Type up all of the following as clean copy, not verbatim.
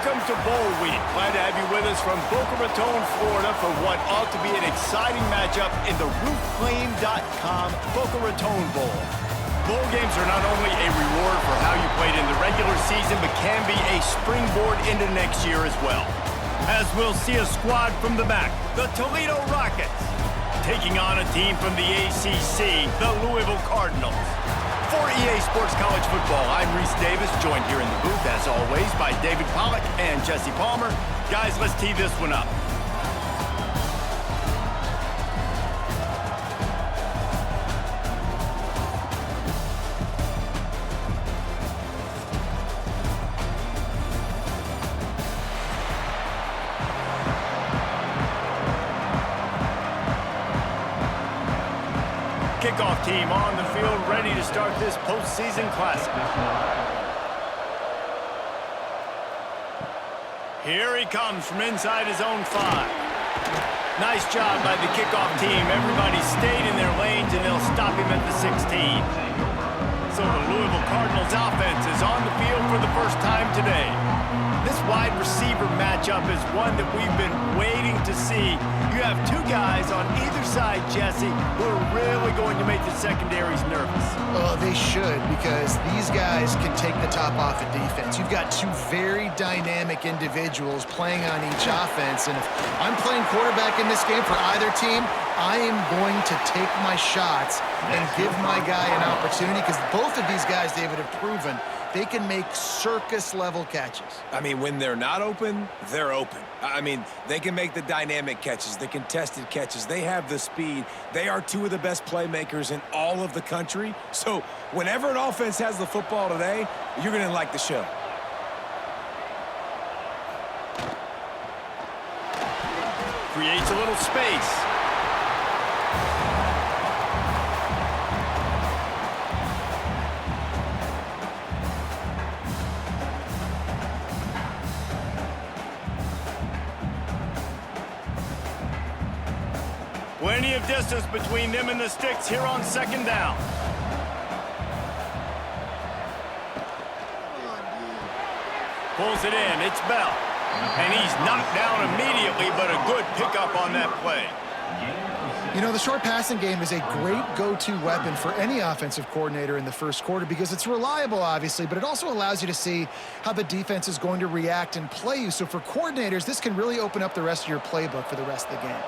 Welcome to Bowl Week. Glad to have you with us from Boca Raton, Florida for what ought to be an exciting matchup in the roofclaim.com Boca Raton Bowl. Bowl games are not only a reward for how you played in the regular season, but can be a springboard into next year as well. As we'll see a squad from the back, the Toledo Rockets, taking on a team from the ACC, the Louisville Cardinals. For EA Sports College Football, I'm Reese Davis, joined here in the booth, as always, by David Pollack and Jesse Palmer. Guys, let's tee this one up. Kickoff team on the field, ready to start this postseason classic. Here he comes from inside his own 5. Nice job by the kickoff team. Everybody stayed in their lanes, and they'll stop him at the 16. So the Louisville Cardinals offense is on the field for the first time today. This wide receiver matchup is one that we've been waiting to see. You have two guys on either side, Jesse, who are really going to make the secondaries nervous. Oh, they should, because these guys can take the top off of defense. You've got two very dynamic individuals playing on each offense, and if I'm playing quarterback in this game for either team, I am going to take my shots and give my guy an opportunity, because both of these guys, David, have proven they can make circus-level catches. I mean, when they're not open, they're open. I mean, they can make the dynamic catches, the contested catches. They have the speed. They are two of the best playmakers in all of the country. So whenever an offense has the football today, you're going to like the show. Creates a little space. Plenty of distance between them and the sticks here on second down. Pulls it in. It's Bell. And he's knocked down immediately, but a good pickup on that play. You know, the short passing game is a great go-to weapon for any offensive coordinator in the first quarter because it's reliable, obviously, but it also allows you to see how the defense is going to react and play you. So for coordinators, this can really open up the rest of your playbook for the rest of the game.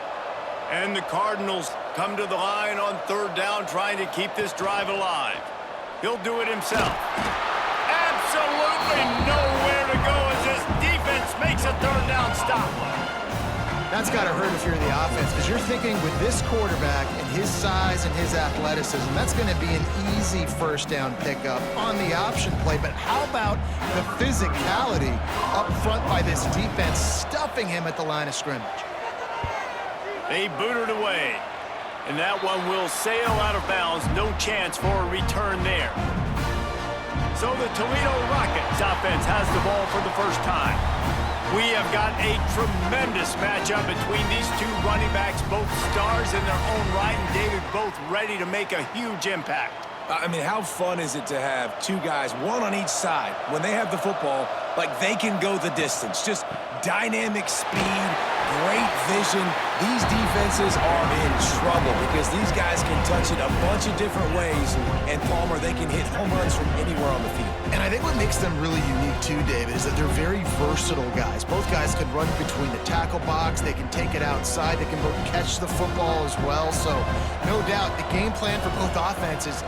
And the Cardinals come to the line on third down, trying to keep this drive alive. He'll do it himself. Absolutely nowhere to go as this defense makes a third down stop. That's got to hurt if you're the offense, because you're thinking with this quarterback and his size and his athleticism, that's going to be an easy first down pickup on the option play. But how about the physicality up front by this defense, stuffing him at the line of scrimmage? They boot it away, and that one will sail out of bounds. No chance for a return there. So the Toledo Rockets offense has the ball for the first time. We have got a tremendous matchup between these two running backs, both stars in their own right, and David, both ready to make a huge impact. I mean, how fun is it to have two guys, one on each side, when they have the football, like they can go the distance. Just dynamic speed, great vision. These defenses are in trouble because these guys can touch it a bunch of different ways, and Palmer, they can hit home runs from anywhere on the field. And I think what makes them really unique too, David, is that they're very versatile guys. Both guys can run between the tackle box, they can take it outside, they can both catch the football as well. So no doubt the game plan for both offenses,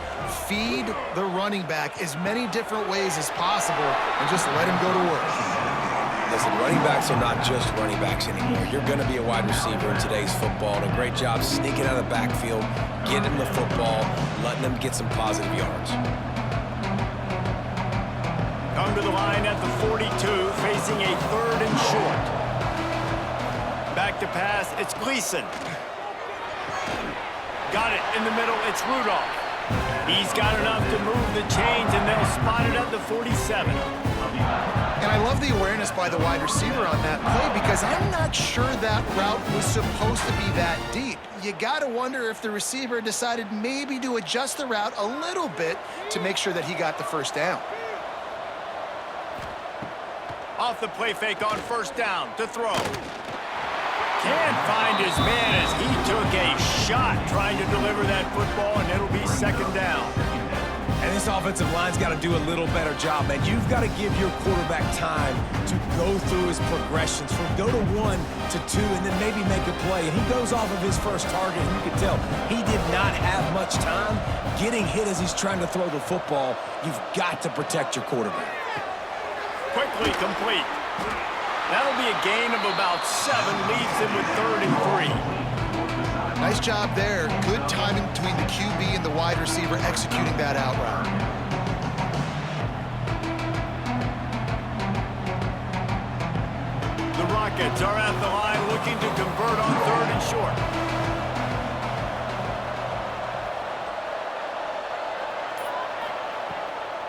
feed the running back as many different ways as possible and just let him go to work. Listen, running backs are not just running backs anymore. You're going to be a wide receiver in today's football, and a great job sneaking out of the backfield, getting the football, letting them get some positive yards. Come to the line at the 42, facing a third and short. Back to pass, it's Gleason. Got it in the middle, it's Rudolph. He's got enough to move the chains, and they'll spot it at the 47. And I love the awareness by the wide receiver on that play because I'm not sure that route was supposed to be that deep. You got to wonder if the receiver decided maybe to adjust the route a little bit to make sure that he got the first down. Off the play fake on first down to throw. Can't find his man as he took a shot trying to deliver that football, and it'll be second down. And this offensive line's got to do a little better job, man. You've got to give your quarterback time to go through his progressions from go to 1 to 2 and then maybe make a play. And he goes off of his first target, and you can tell he did not have much time getting hit as he's trying to throw the football. You've got to protect your quarterback. Quickly complete. That'll be a gain of about 7, leaves him with 3rd and 3. Nice job there. Good timing between the QB and the wide receiver executing that out route. The Rockets are at the line looking to convert on 3rd and short.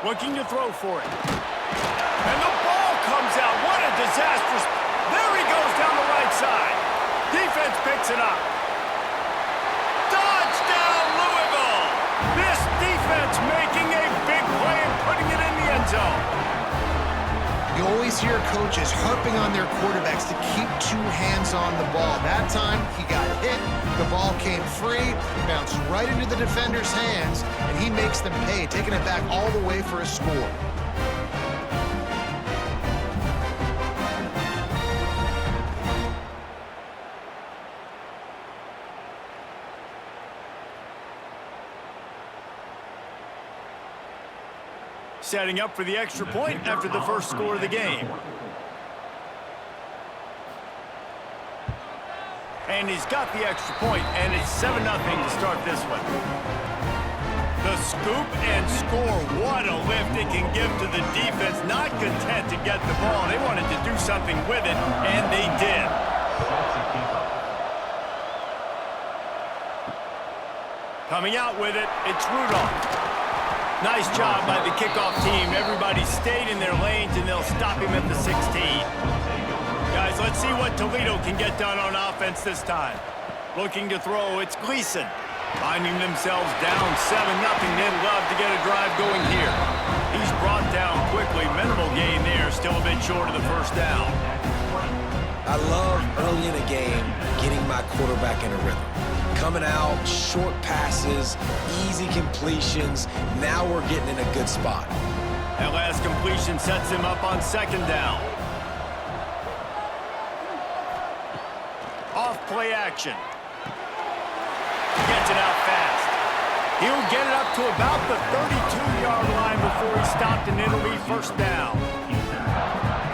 Looking to throw for it. And the ball comes out. What a disastrous. There he goes down the right side. Defense picks it up. Touchdown, Louisville. This defense making a big play and putting it in the end zone. You always hear coaches harping on their quarterbacks to keep 2 hands on the ball. That time, he got hit, the ball came free, bounced right into the defender's hands, and he makes them pay, taking it back all the way for a score. Setting up for the extra point after the first score of the game. And he's got the extra point, and it's 7-0 to start this one. The scoop and score. What a lift it can give to the defense. Not content to get the ball. They wanted to do something with it, and they did. Coming out with it, it's Rudolph. Nice job by the kickoff team. Everybody stayed in their lanes, and they'll stop him at the 16. Guys, let's see what Toledo can get done on offense this time. Looking to throw, it's Gleason. Finding themselves down 7-0. They'd love to get a drive going here. He's brought down quickly. Minimal gain there. Still a bit short of the first down. I love early in a game getting my quarterback in a rhythm. Coming out, short passes, easy completions. Now we're getting in a good spot. That last completion sets him up on second down. Off play action. Gets it out fast. He'll get it up to about the 32-yard line before he stopped, and it'll be first down.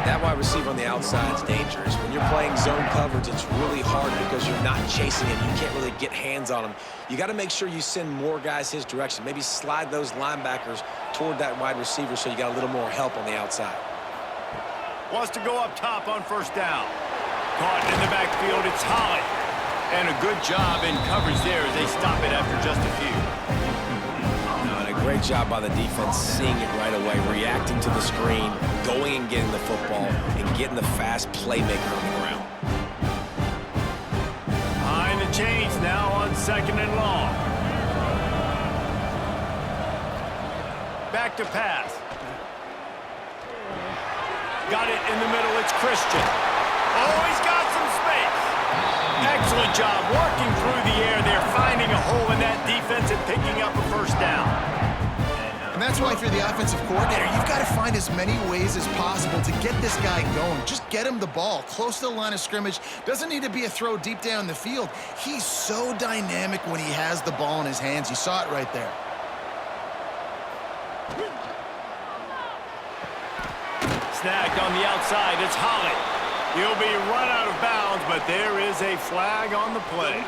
That wide receiver on the outside is dangerous. When you're playing zone coverage, it's really hard because you're not chasing him. You can't really get hands on him. You got to make sure you send more guys his direction. Maybe slide those linebackers toward that wide receiver so you got a little more help on the outside. Wants to go up top on first down. Caught in the backfield, it's Holly. And a good job in coverage there as they stop it after just a few. Great job by the defense, seeing it right away, reacting to the screen, going and getting the football, and getting the fast playmaker on the ground. Behind the chains now on second and long. Back to pass. Got it in the middle, it's Christian. Oh, he's got some space. Excellent job working through the air there, finding a hole in that defense and picking up a first down. And that's why if you're the offensive coordinator, you've got to find as many ways as possible to get this guy going. Just get him the ball close to the line of scrimmage. Doesn't need to be a throw deep down the field. He's so dynamic when he has the ball in his hands. You saw it right there. Snagged on the outside, it's Holly. He'll be run out of bounds, but there is a flag on the play.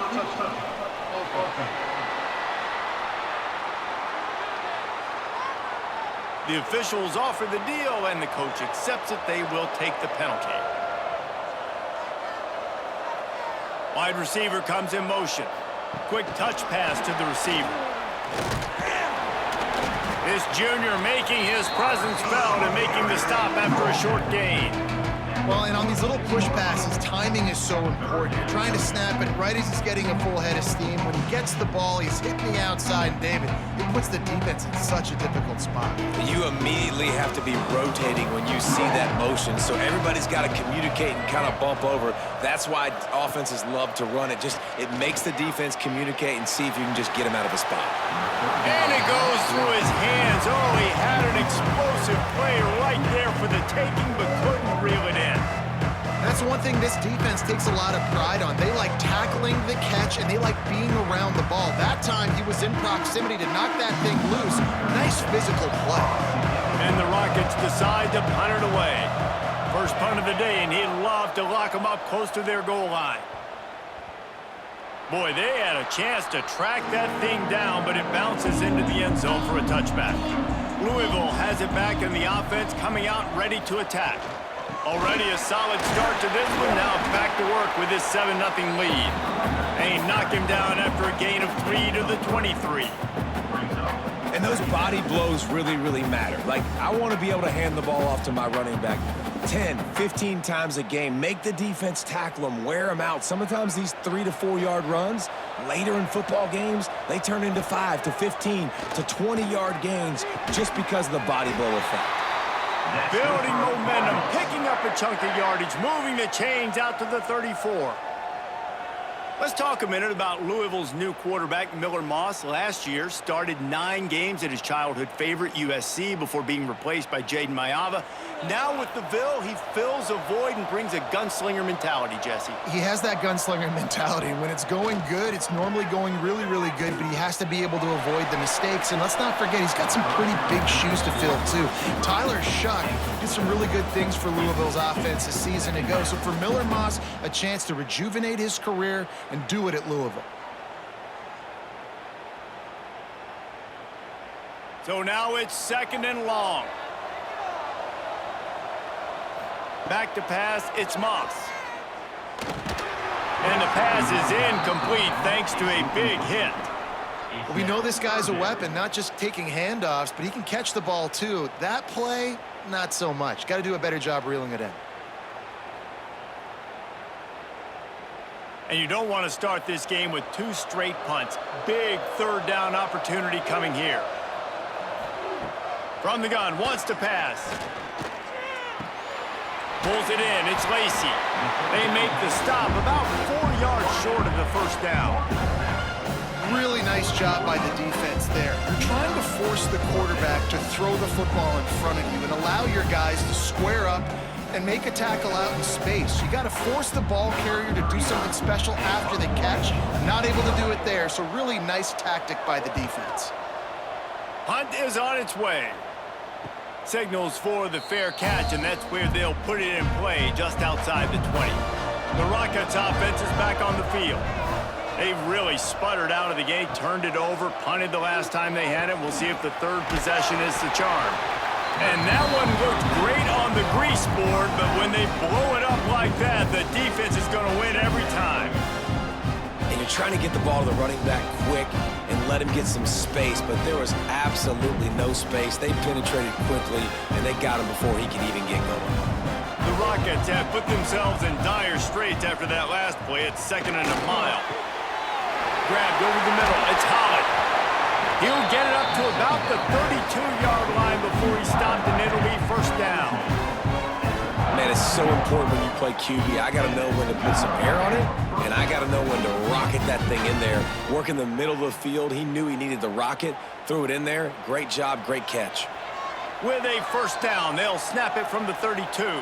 The officials offer the deal, and the coach accepts it. They will take the penalty. Wide receiver comes in motion. Quick touch pass to the receiver. This junior making his presence felt and making the stop after a short gain. Well, and on these little push passes, timing is so important. You're trying to snap it right as he's getting a full head of steam. When he gets the ball, he's hitting the outside, and David, it puts the defense in such a difficult spot. You immediately have to be rotating when you see that motion, so everybody's got to communicate and kind of bump over. That's why offenses love to run it. It makes the defense communicate and see if you can just get him out of a spot. And it goes through his hands. Oh, he had an explosive play right there for the taking, but couldn't reel it in. That's one thing this defense takes a lot of pride on. They like tackling the catch, and they like being around the ball. That time, he was in proximity to knock that thing loose. Nice physical play. And the Rockets decide to punt it away. First punt of the day, and he'd love to lock them up close to their goal line. Boy, they had a chance to track that thing down, but it bounces into the end zone for a touchback. Louisville has it back in the offense, coming out ready to attack. Already a solid start to this one. Now back to work with this 7-0 lead. They knock him down after a gain of 3 to the 23. And those body blows really, really matter. Like, I want to be able to hand the ball off to my running back 10, 15 times a game. Make the defense tackle them, wear them out. Sometimes these 3 to 4 yard runs, later in football games, they turn into 5 to 15 to 20 yard gains just because of the body blow effect. Building momentum, picking up a chunk of yardage, moving the chains out to the 34. Let's talk a minute about Louisville's new quarterback, Miller Moss. Last year, started 9 games at his childhood favorite, USC, before being replaced by Jaden Mayava. Now with the Ville, he fills a void and brings a gunslinger mentality, Jesse. He has that gunslinger mentality. When it's going good, it's normally going really, really good, but he has to be able to avoid the mistakes. And let's not forget, he's got some pretty big shoes to fill, too. Tyler Shuck did some really good things for Louisville's offense a season ago. So for Miller Moss, a chance to rejuvenate his career and do it at Louisville. So now it's 2nd and long. Back to pass, it's Moss. And the pass is incomplete thanks to a big hit. Well, we know this guy's a weapon, not just taking handoffs, but he can catch the ball too. That play, not so much. Got to do a better job reeling it in. And you don't want to start this game with 2 straight punts. Big 3rd down opportunity coming here. From the gun, wants to pass. Pulls it in, it's Lacey. They make the stop about 4 yards short of the 1st down. Really nice job by the defense there. You're trying to force the quarterback to throw the football in front of you and allow your guys to square up and make a tackle out in space. You got to force the ball carrier to do something special after the catch. Not able to do it there, so really nice tactic by the defense. Punt is on its way. Signals for the fair catch, and that's where they'll put it in play, just outside the 20. The Rockets offense is back on the field. They really sputtered out of the gate, turned it over, punted the last time they had it. We'll see if the 3rd possession is the charm. And that one looked great on the grease board, but when they blow it up like that, the defense is going to win every time. And you're trying to get the ball to the running back quick and let him get some space, but there was absolutely no space. They penetrated quickly, and they got him before he could even get going. The Rockets have put themselves in dire straits after that last play. It's 2nd and a mile. Grabbed over the middle. It's Holland. He'll get it up to about the 32-yard line before he's stopped, and it'll be 1st down. Man, it's so important when you play QB. I got to know when to put some air on it, and I got to know when to rocket that thing in there. Work in the middle of the field. He knew he needed the rocket. Threw it in there. Great job, great catch. With a 1st down, they'll snap it from the 32.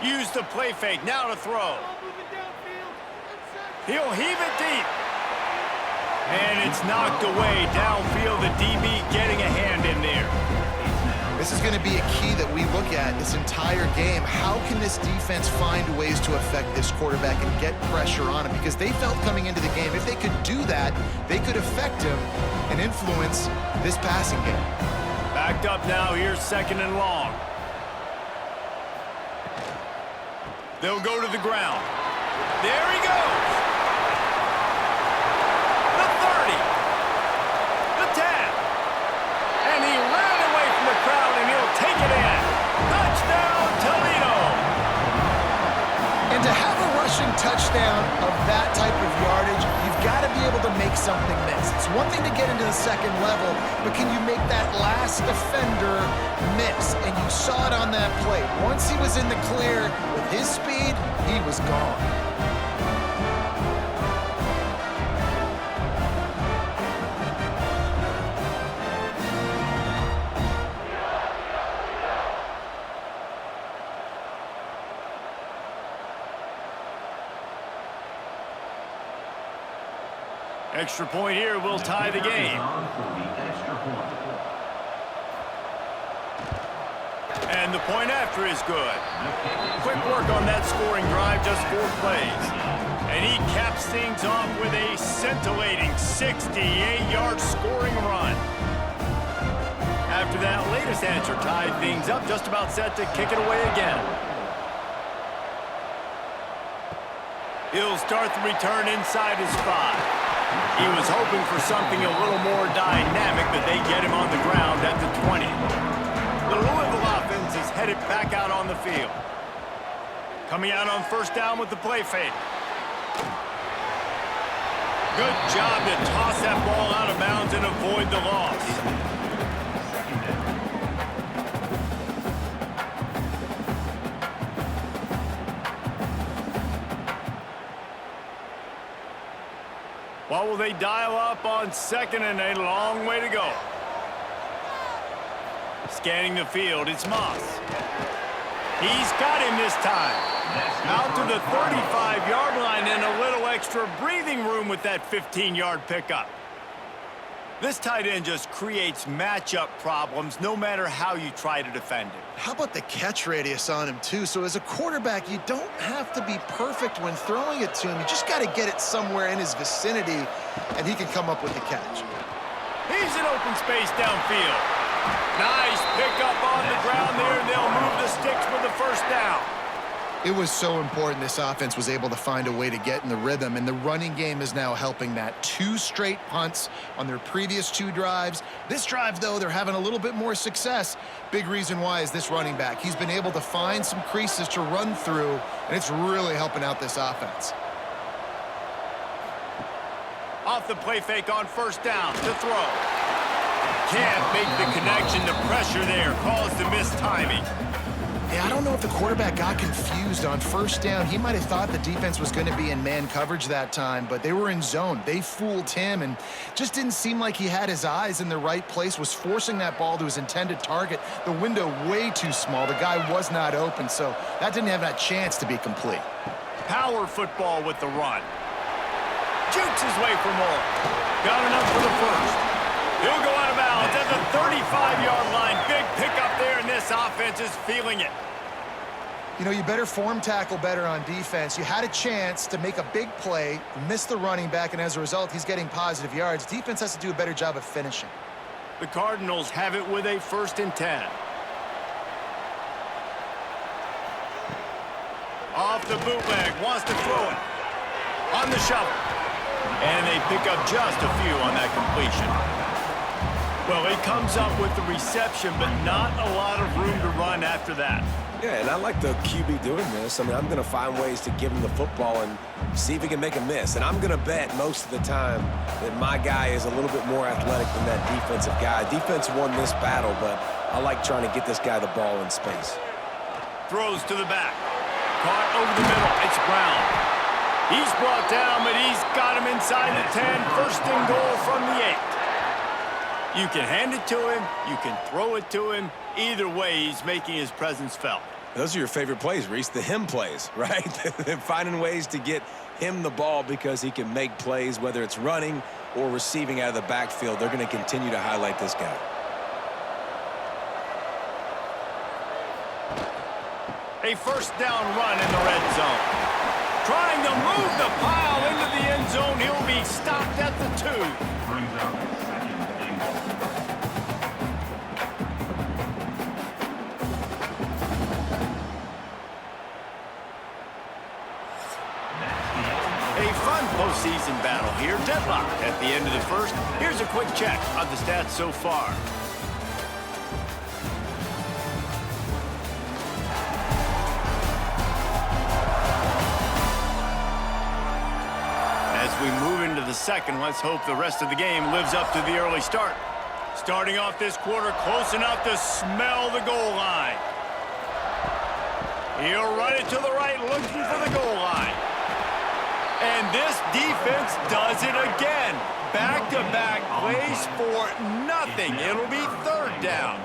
Use the play fake, now to throw. He'll heave it deep. And it's knocked away downfield. The DB getting a hand in there. This is going to be a key that we look at this entire game. How can this defense find ways to affect this quarterback and get pressure on him? Because they felt coming into the game, if they could do that, they could affect him and influence this passing game. Backed up now, here's 2nd and long. They'll go to the ground. There he goes. The 30. The 10. And he ran away from the crowd, and he'll take it in. Touchdown, It's one thing to get into the second level, but can you make that last defender miss? And you saw it on that play. Once he was in the clear with his speed, he was gone. Extra point here will tie the game. And the point after is good. Quick work on that scoring drive, just 4 plays. And he caps things off with a scintillating 68-yard scoring run. After that latest answer tied things up, just about set to kick it away again. He'll start the return inside his 5. He was hoping for something a little more dynamic, but they get him on the ground at the 20. The Louisville offense is headed back out on the field. Coming out on first down with the play fake. Good job to toss that ball out of bounds and avoid the loss. What will they dial up on second and a long way to go? Scanning the field, it's Moss. He's got him this time. Out to the 35-yard line and a little extra breathing room with that 15-yard pickup. This tight end just creates matchup problems no matter how you try to defend it. How about the catch radius on him, too? So as a quarterback, you don't have to be perfect when throwing it to him. You just got to get it somewhere in his vicinity, and he can come up with the catch. He's in open space downfield. Nice pickup on the ground there, and they'll move the sticks for the first down. It was so important this offense was able to find a way to get in the rhythm, and the running game is now helping that. 2 straight punts on their previous 2 drives. This drive, though, they're having a little bit more success. Big reason why is this running back. He's been able to find some creases to run through, and it's really helping out this offense. Off the play fake on first down to throw. Can't make the connection. The pressure there caused the mistiming. Yeah, I don't know if the quarterback got confused on first down. He might have thought the defense was going to be in man coverage that time, but they were in zone. They fooled him and just didn't seem like he had his eyes in the right place, was forcing that ball to his intended target. The window way too small. The guy was not open, so that didn't have that chance to be complete. Power football with the run. Jukes his way for more. Got enough for the first. He'll go out of bounds at the 35-yard line. Big pickup there, and this offense is feeling it. You know, you better form tackle better on defense. You had a chance to make a big play, miss the running back, and as a result, he's getting positive yards. Defense has to do a better job of finishing. The Cardinals have it with a 1st and 10. Off the bootleg, wants to throw it. On the shovel. And they pick up just a few on that completion. Well, he comes up with the reception, but not a lot of room to run after that. Yeah, and I like the QB doing this. I mean, I'm going to find ways to give him the football and see if he can make a miss. And I'm going to bet most of the time that my guy is a little bit more athletic than that defensive guy. Defense won this battle, but I like trying to get this guy the ball in space. Throws to the back. Caught over the middle. It's Brown. He's brought down, but he's got him inside the 10. 1st and goal from the 8. You can hand it to him. You can throw it to him. Either way, he's making his presence felt. Those are your favorite plays, Reese, the him plays, right? Finding ways to get him the ball because he can make plays, whether it's running or receiving out of the backfield. They're going to continue to highlight this guy. A 1st down run in the red zone. Trying to move the pile into the end zone. He'll be stopped at the 2. Brings out second and goal. A fun postseason battle here. Deadlock at the end of the 1st. Here's a quick check of the stats so far. As we move into the second. Let's hope the rest of the game lives up to the early start. Starting off this quarter close enough to smell the goal line. He'll run it to the right, looking for the goal line. And this defense does it again. Back-to-back plays for nothing. It'll be third down.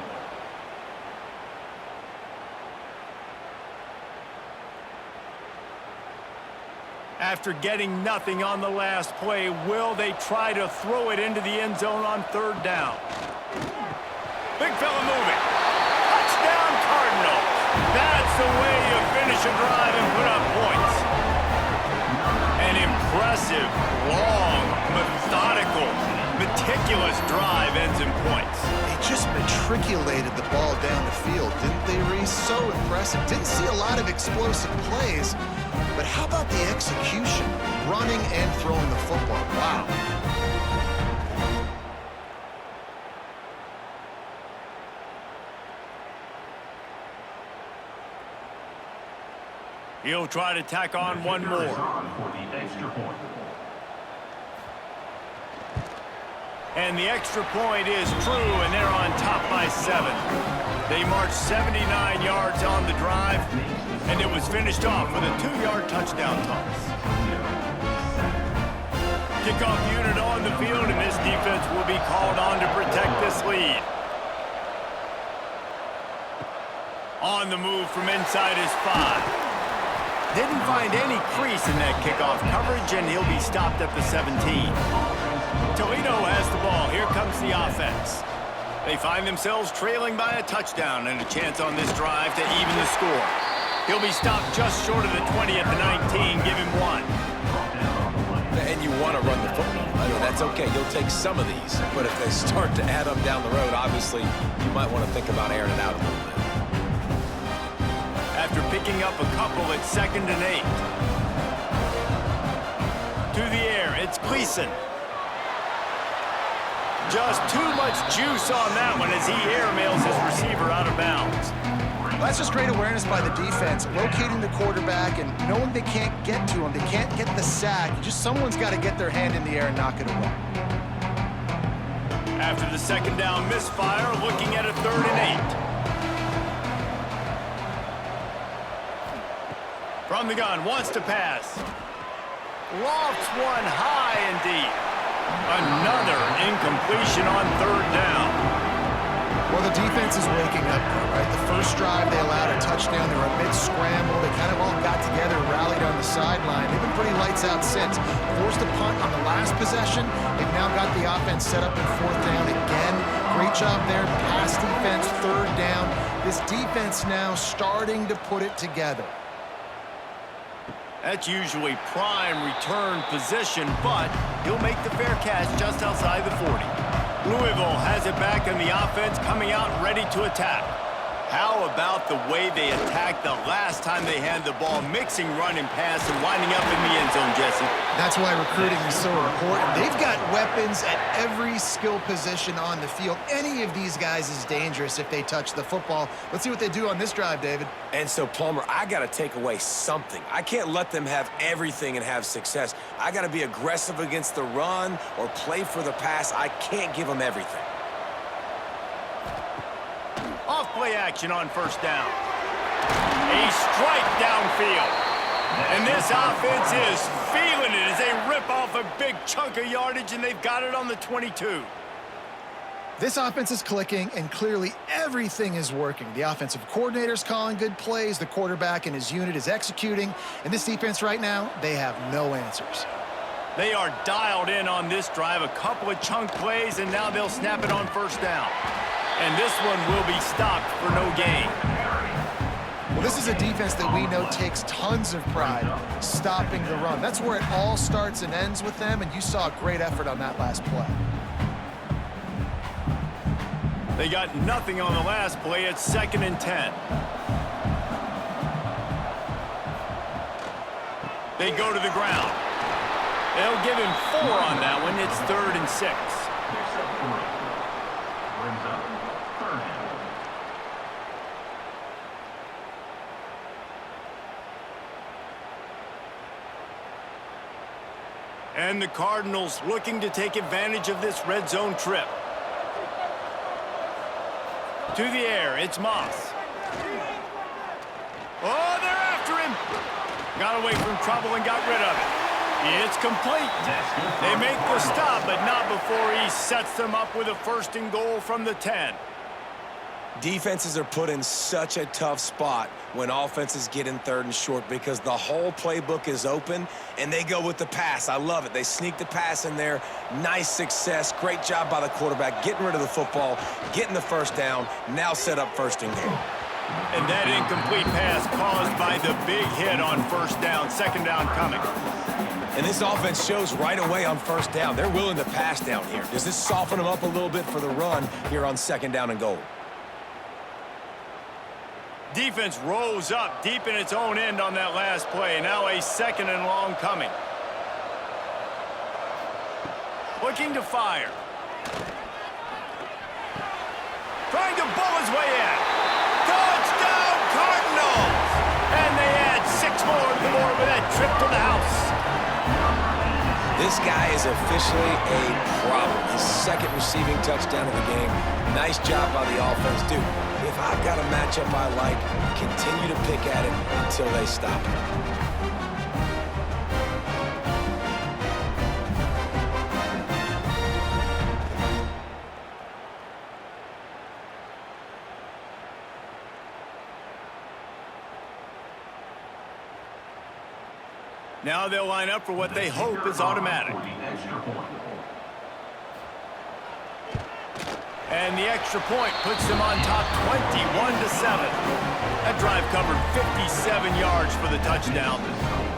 After getting nothing on the last play, will they try to throw it into the end zone on third down? Big fella moving. Touchdown, Cardinals. That's the way you finish a drive and put up points. An impressive, long, methodical, meticulous drive ends in points. They just matriculated the ball down the field, didn't they, Reese? So impressive. Didn't see a lot of explosive plays, but how about the execution? Running and throwing the football. Wow. He'll try to tack on one more. And the extra point is true, and they're on top by 7. They marched 79 yards on the drive, and it was finished off with a 2-yard touchdown toss. Kickoff unit on the field, and this defense will be called on to protect this lead. On the move from inside his 5. Didn't find any crease in that kickoff coverage, and he'll be stopped at the 17. Toledo has the ball. Here comes the offense. They find themselves trailing by a touchdown and a chance on this drive to even the score. He'll be stopped just short of the 20 at the 19. Give him 1. And you want to run the football. I mean, that's okay. You'll take some of these. But if they start to add up down the road, obviously, you might want to think about airing it out a little bit. After picking up a couple, it's 2nd and 8. To the air, it's Gleason. Just too much juice on that one as he airmails his receiver out of bounds. Well, that's just great awareness by the defense, locating the quarterback and knowing they can't get to him. They can't get the sack. Just someone's got to get their hand in the air and knock it away. After the 2nd down misfire, looking at a 3rd and 8. From the gun, wants to pass. Lofts one high and deep. Another incompletion on 3rd down. Well, the defense is waking up now, right? The first drive, they allowed a touchdown. They were a mid-scramble. They kind of all got together, rallied on the sideline. They've been pretty lights out since. Forced a punt on the last possession. They've now got the offense set up in 4th down again. Great job there. Pass defense, 3rd down. This defense now starting to put it together. That's usually prime return position, but he'll make the fair catch just outside the 40. Louisville has it back in the offense, coming out ready to attack. How about the way they attacked the last time they had the ball, mixing run and pass and winding up in the end zone, Jesse? That's why recruiting is so important. They've got weapons at every skill position on the field. Any of these guys is dangerous if they touch the football. Let's see what they do on this drive, David. And so, Palmer, I got to take away something. I can't let them have everything and have success. I got to be aggressive against the run or play for the pass. I can't give them everything. Off-play action on 1st down. A strike downfield. And this offense is feeling it as they rip off a big chunk of yardage, and they've got it on the 22. This offense is clicking, and clearly everything is working. The offensive coordinator's calling good plays. The quarterback and his unit is executing. And this defense right now, they have no answers. They are dialed in on this drive. A couple of chunk plays, and now they'll snap it on 1st down. And this one will be stopped for no gain. Well, this is a defense that we know takes tons of pride stopping the run. That's where it all starts and ends with them, and you saw a great effort on that last play. They got nothing on the last play. It's 2nd and 10. They go to the ground. They'll give him 4 on that one. It's 3rd and 6. And the Cardinals looking to take advantage of this red zone trip. To the air, it's Moss. Oh, they're after him. Got away from trouble and got rid of it. It's complete. They make the stop, but not before he sets them up with a 1st and goal from the 10. Defenses are put in such a tough spot when offenses get in 3rd and short because the whole playbook is open and they go with the pass. I love it. They sneak the pass in there. Nice success. Great job by the quarterback getting rid of the football, getting the 1st down, now set up 1st and goal. And that incomplete pass caused by the big hit on 1st down, 2nd down coming. And this offense shows right away on 1st down. They're willing to pass down here. Does this soften them up a little bit for the run here on 2nd down and goal? Defense rose up deep in its own end on that last play. Now a 2nd and long coming. Looking to fire. Trying to bowl his way in. Touchdown Cardinals! And they add 6 more to the board with that trip to the house. This guy is officially a problem. His 2nd receiving touchdown of the game. Nice job by the offense. Dude, if I've got a matchup I like, continue to pick at it until they stop it. Now they'll line up for what they hope is automatic. And the extra point puts them on top 21-7. That drive covered 57 yards for the touchdown.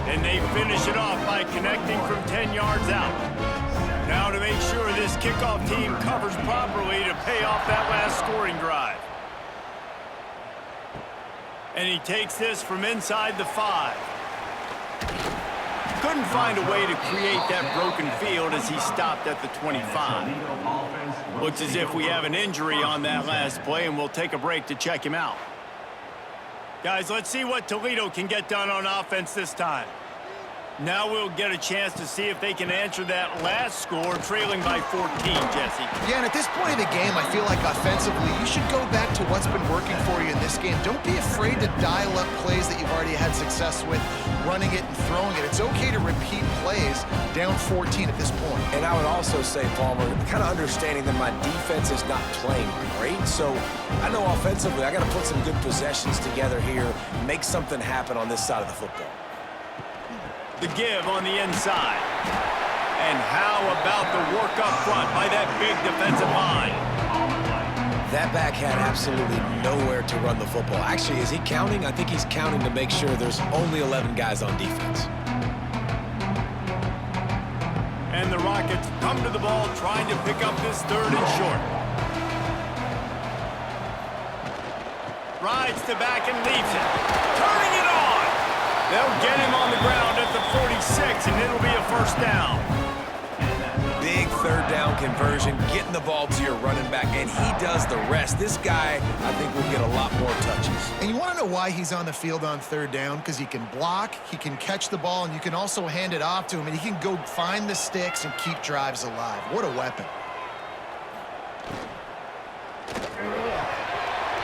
And they finish it off by connecting from 10 yards out. Now to make sure this kickoff team covers properly to pay off that last scoring drive. And he takes this from inside the 5. Couldn't find a way to create that broken field as he stopped at the 25. Looks as if we have an injury on that last play, and we'll take a break to check him out. Guys, let's see what Toledo can get done on offense this time. Now we'll get a chance to see if they can answer that last score, trailing by 14, Jesse. Yeah, and at this point of the game, I feel like offensively, you should go back to what's been working for you in this game. Don't be afraid to dial up plays that you've already had success with, running it and throwing it. It's okay to repeat plays down 14 at this point. And I would also say, Palmer, kind of understanding that my defense is not playing great, so I know offensively I got to put some good possessions together here, make something happen on this side of the football. The give on the inside. And how about the work up front by that big defensive line? That back had absolutely nowhere to run the football. Actually, is he counting? I think he's counting to make sure there's only 11 guys on defense. And the Rockets come to the ball trying to pick up this 3rd and short. Rides to back and leaves it. Turning it on! They'll get him on the ground at the 46, and it'll be a 1st down. Big 3rd down conversion, getting the ball to your running back, and he does the rest. This guy, I think, will get a lot more touches. And you want to know why he's on the field on 3rd down? Because he can block, he can catch the ball, and you can also hand it off to him, and he can go find the sticks and keep drives alive. What a weapon.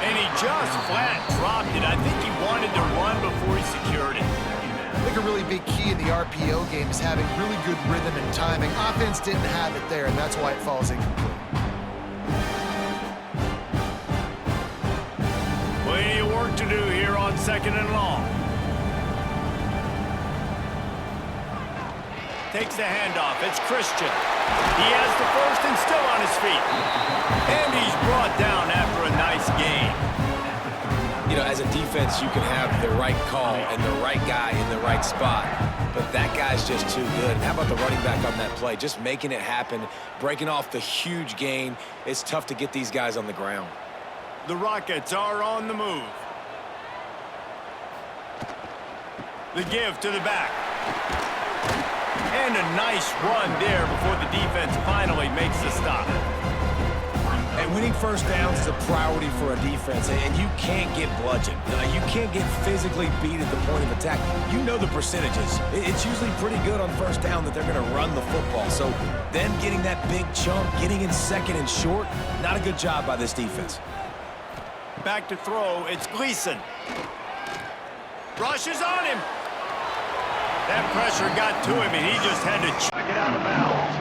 And he just flat dropped it. I think he wanted to run before he secured it. I think a really big key in the RPO game is having really good rhythm and timing. Offense didn't have it there, and that's why it falls incomplete. Plenty of work to do here on 2nd and long. Takes the handoff. It's Christian. He has the 1st and still on his feet. And he's brought down after a nice gain. You know, as a defense, you can have the right call and the right guy in the right spot, but that guy's just too good. And how about the running back on that play? Just making it happen, breaking off the huge gain. It's tough to get these guys on the ground. The Rockets are on the move. The give to the back. And a nice run there before the defense finally makes the stop. And winning first downs is a priority for a defense, and you can't get bludgeoned. You can't get physically beat at the point of attack. You know the percentages. It's usually pretty good on first down that they're going to run the football. So them getting that big chunk, getting in second and short, not a good job by this defense. Back to throw, it's Gleason. Rushes on him. That pressure got to him, and he just had to check it out of bounds.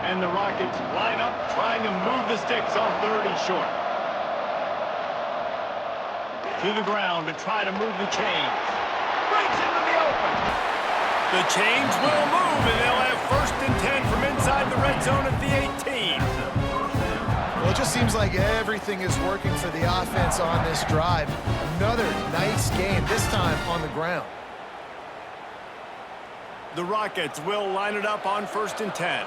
And the Rockets line up, trying to move the sticks on 3rd and short. To the ground to try to move the chains. Breaks into the open. The chains will move, and they'll have 1st and 10 from inside the red zone at the 18. Well, it just seems like everything is working for the offense on this drive. Another nice game, this time on the ground. The Rockets will line it up on 1st and 10.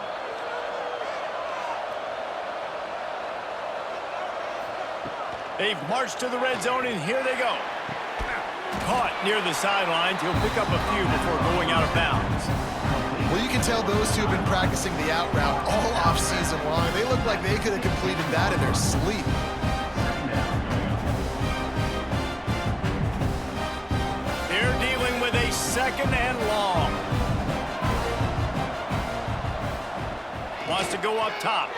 They've marched to the red zone, and here they go. Caught near the sidelines. He'll pick up a few before going out of bounds. Well, you can tell those two have been practicing the out route all off-season long. They look like they could have completed that in their sleep. They're dealing with a 2nd and long. Wants to go up top.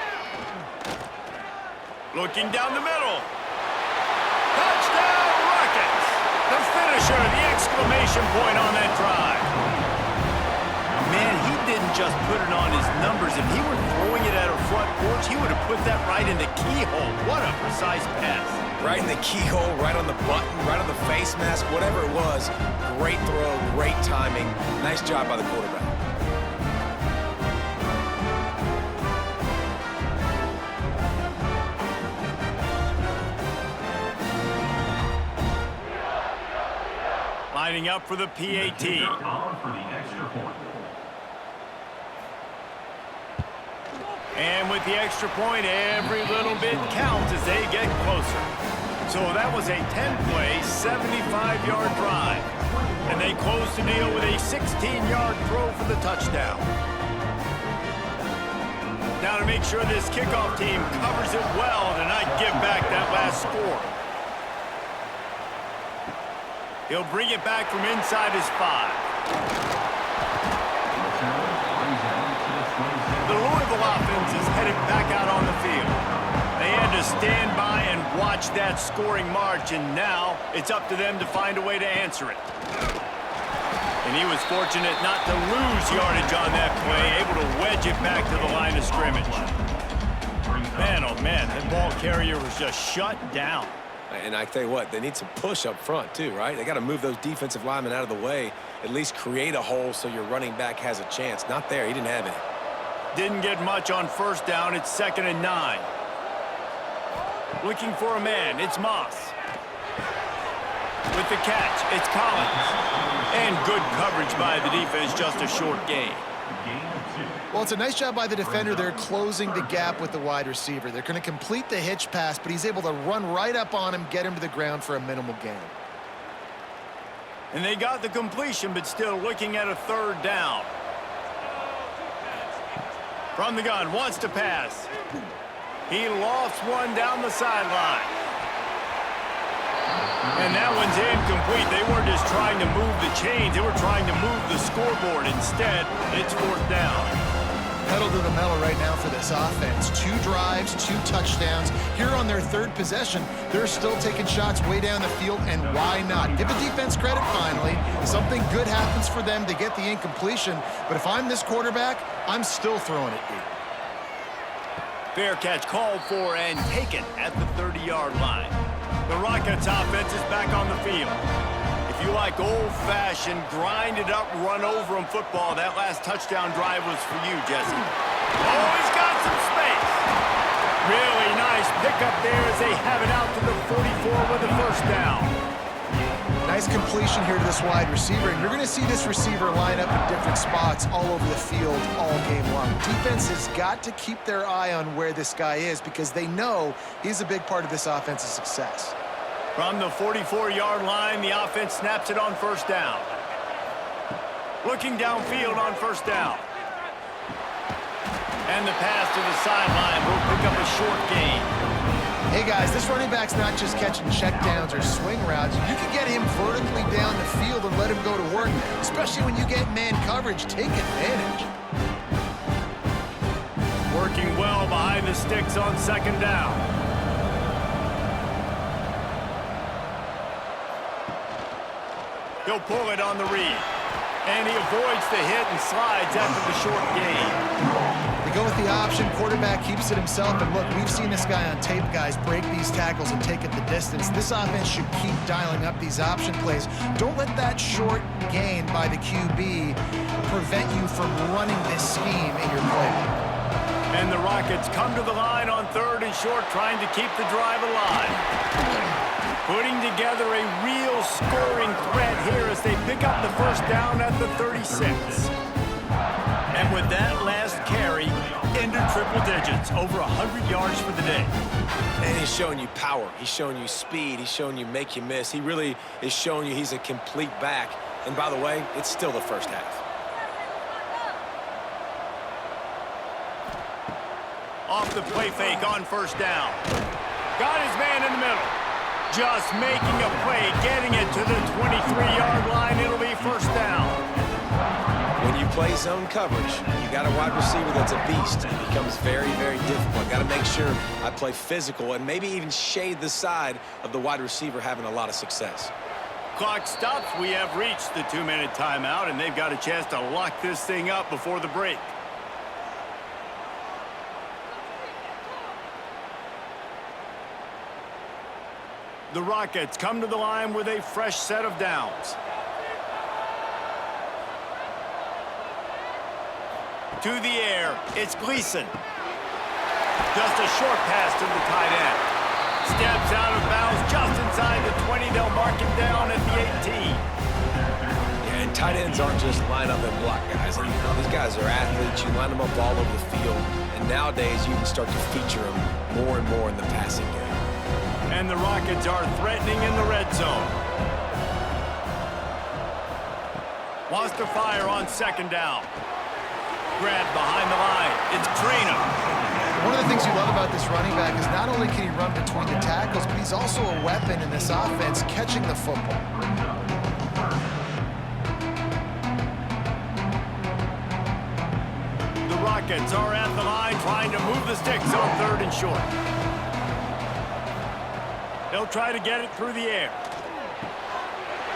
Looking down the middle. Touchdown, Rockets! The finisher, the exclamation point on that drive. Man, he didn't just put it on his numbers. If he were throwing it at a front porch, he would have put that right in the keyhole. What a precise pass. Right in the keyhole, right on the button, right on the face mask, whatever it was. Great throw, great timing. Nice job by the quarterback. Lining up for the PAT. And with the extra point, every little bit counts as they get closer. So that was a 10-play, 75-yard drive. And they close the deal with a 16-yard throw for the touchdown. Now to make sure this kickoff team covers it well to not give back that last score. He'll bring it back from inside his 5. The Louisville offense is headed back out on the field. They had to stand by and watch that scoring march, and now it's up to them to find a way to answer it. And he was fortunate not to lose yardage on that play, able to wedge it back to the line of scrimmage. Man, oh man, that ball carrier was just shut down. And I tell you what, they need some push up front too, right? They got to move those defensive linemen out of the way, at least create a hole so your running back has a chance. Not there. He didn't have it. Didn't get much on 1st down. It's 2nd and 9. Looking for a man. It's Moss. With the catch, it's Collins. And good coverage by the defense, just a short gain. Well, it's a nice job by the defender. They're closing the gap with the wide receiver. They're going to complete the hitch pass, but he's able to run right up on him, get him to the ground for a minimal gain. And they got the completion, but still looking at a 3rd down. From the gun, wants to pass. He lofts one down the sideline. And that one's incomplete. They weren't just trying to move the chains. They were trying to move the scoreboard. Instead, it's 4th down. Pedal to the metal right now for this offense. 2 drives, 2 touchdowns. Here on their 3rd possession, they're still taking shots way down the field, and why not? Give the defense credit finally. Something good happens for them to get the incompletion, but if I'm this quarterback, I'm still throwing it deep. Fair catch called for and taken at the 30-yard line. The Rockets offense is back on the field. If you like old-fashioned, grind-it-up, run-over-'em football, that last touchdown drive was for you, Jesse. Oh, he's got some space. Really nice pickup there as they have it out to the 44 with the 1st down. Nice completion here to this wide receiver, and you're going to see this receiver line up in different spots all over the field all game long. Defense has got to keep their eye on where this guy is because they know he's a big part of this offense's success. From the 44-yard line, the offense snaps it on first down. Looking downfield on first down. And the pass to the sideline will pick up a short gain. Hey, guys, this running back's not just catching checkdowns or swing routes. You can get him vertically down the field and let him go to work, especially when you get man coverage. Take advantage. Working well behind the sticks on second down. He'll pull it on the read. And he avoids the hit and slides after the short gain. They go with the option. Quarterback keeps it himself. And look, we've seen this guy on tape, guys, break these tackles and take it the distance. This offense should keep dialing up these option plays. Don't let that short gain by the QB prevent you from running this scheme in your playbook. And the Rockets come to the line on third and short, trying to keep the drive alive. Putting together a real scoring threat here as they pick up the first down at the 36. And with that last carry into triple digits, over 100 yards for the day. And he's showing you power. He's showing you speed. He's showing you make you miss. He really is showing you he's a complete back. And by the way, it's still the first half. Off the play fake on first down. Got his man in the middle. Just making a play, getting it to the 23-yard line. It'll be first down. When you play zone coverage, you got a wide receiver that's a beast. It becomes very, very difficult. Got to make sure I play physical and maybe even shade the side of the wide receiver having a lot of success. Clock stops. We have reached the 2-minute timeout, and they've got a chance to lock this thing up before the break. The Rockets come to the line with a fresh set of downs. To the air, it's Gleason. Just a short pass to the tight end. Steps out of bounds just inside the 20. They'll mark him down at the 18. Yeah, and tight ends aren't just line up and block guys. These guys are athletes. You line them up all over the field. And nowadays, you can start to feature them more and more in the passing game. And the Rockets are threatening in the red zone. Wants to fire on second down. Grab behind the line. It's Trainer. One of the things you love about this running back is not only can he run between the tackles, but he's also a weapon in this offense catching the football. The Rockets are at the line trying to move the sticks on third and short. They'll try to get it through the air.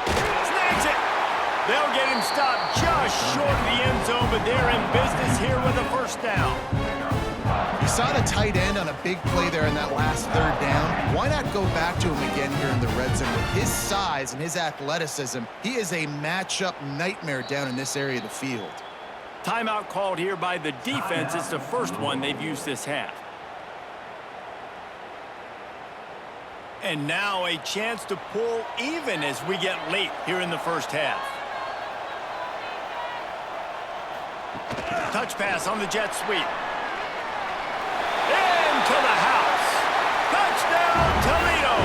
Snags it! They'll get him stopped just short of the end zone, but they're in business here with a first down. You saw the tight end on a big play there in that last third down. Why not go back to him again here in the red zone? With his size and his athleticism, he is a matchup nightmare down in this area of the field. Timeout called here by the defense. It's the first one they've used this half. And now a chance to pull even as we get late here in the first half. Touch pass on the jet sweep. Into the house. Touchdown, Toledo!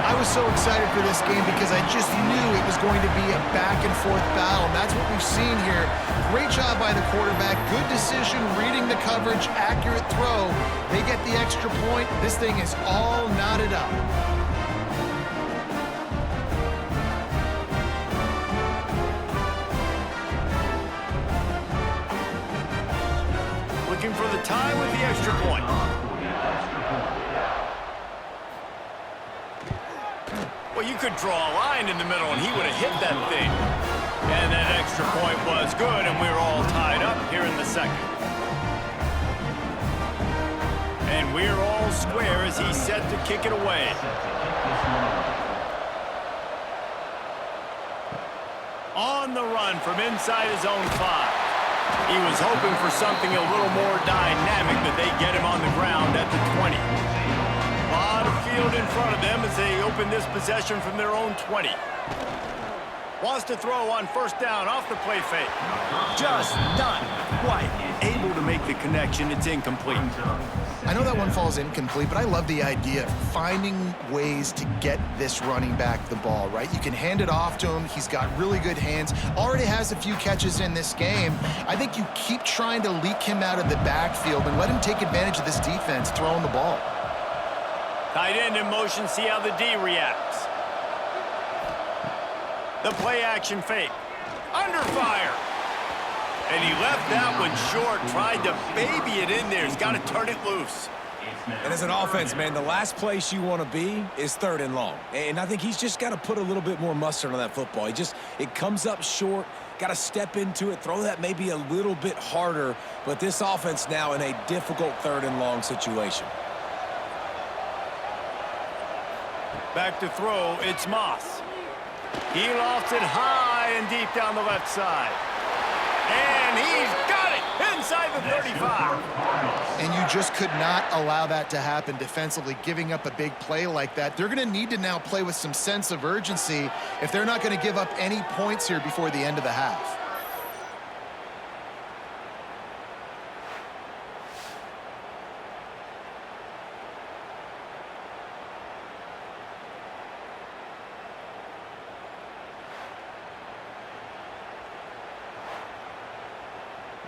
I was so excited for this game because I just knew it was going to be a back-and-forth battle, and that's what we've seen here. Great job by the quarterback. Good decision, reading the coverage, accurate throw. They get the extra point. This thing is all knotted up. Looking for the tie with the extra point. Well, you could draw a line in the middle, and he would have hit that thing. And that extra point was good, and we're all tied up here in the second. And we're all square as he's set to kick it away. On the run from inside his own 5. He was hoping for something a little more dynamic, but they get him on the ground at the 20. A lot of field in front of them as they open this possession from their own 20. Wants to throw on first down off the play fake. Just not quite able to make the connection. It's incomplete. I know that one falls incomplete, but I love the idea of finding ways to get this running back the ball, right? You can hand it off to him. He's got really good hands. Already has a few catches in this game. I think you keep trying to leak him out of the backfield and let him take advantage of this defense throwing the ball. Tight end in motion, see how the D reacts. The play action fake. Under fire. And he left that one short, tried to baby it in there. He's got to turn it loose. And as an offense, man, the last place you want to be is 3rd and long. And I think he's just got to put a little bit more mustard on that football. It comes up short, got to step into it, throw that maybe a little bit harder. But this offense now in a difficult 3rd and long situation. Back to throw, it's Moss. He lofts it high and deep down the left side. And he's got it inside the 35. And you just could not allow that to happen defensively, giving up a big play like that. They're going to need to now play with some sense of urgency if they're not going to give up any points here before the end of the half.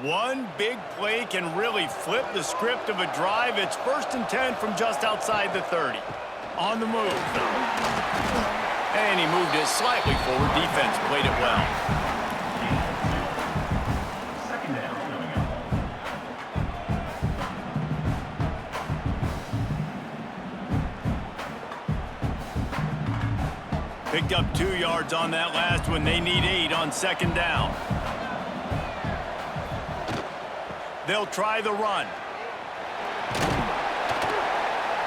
One big play can really flip the script of a drive. It's 1st and 10 from just outside the 30. On the move. And he moved it slightly forward. Defense played it well. Second down coming up. Picked up 2 yards on that last one. They need 8 on 2nd down. They'll try the run.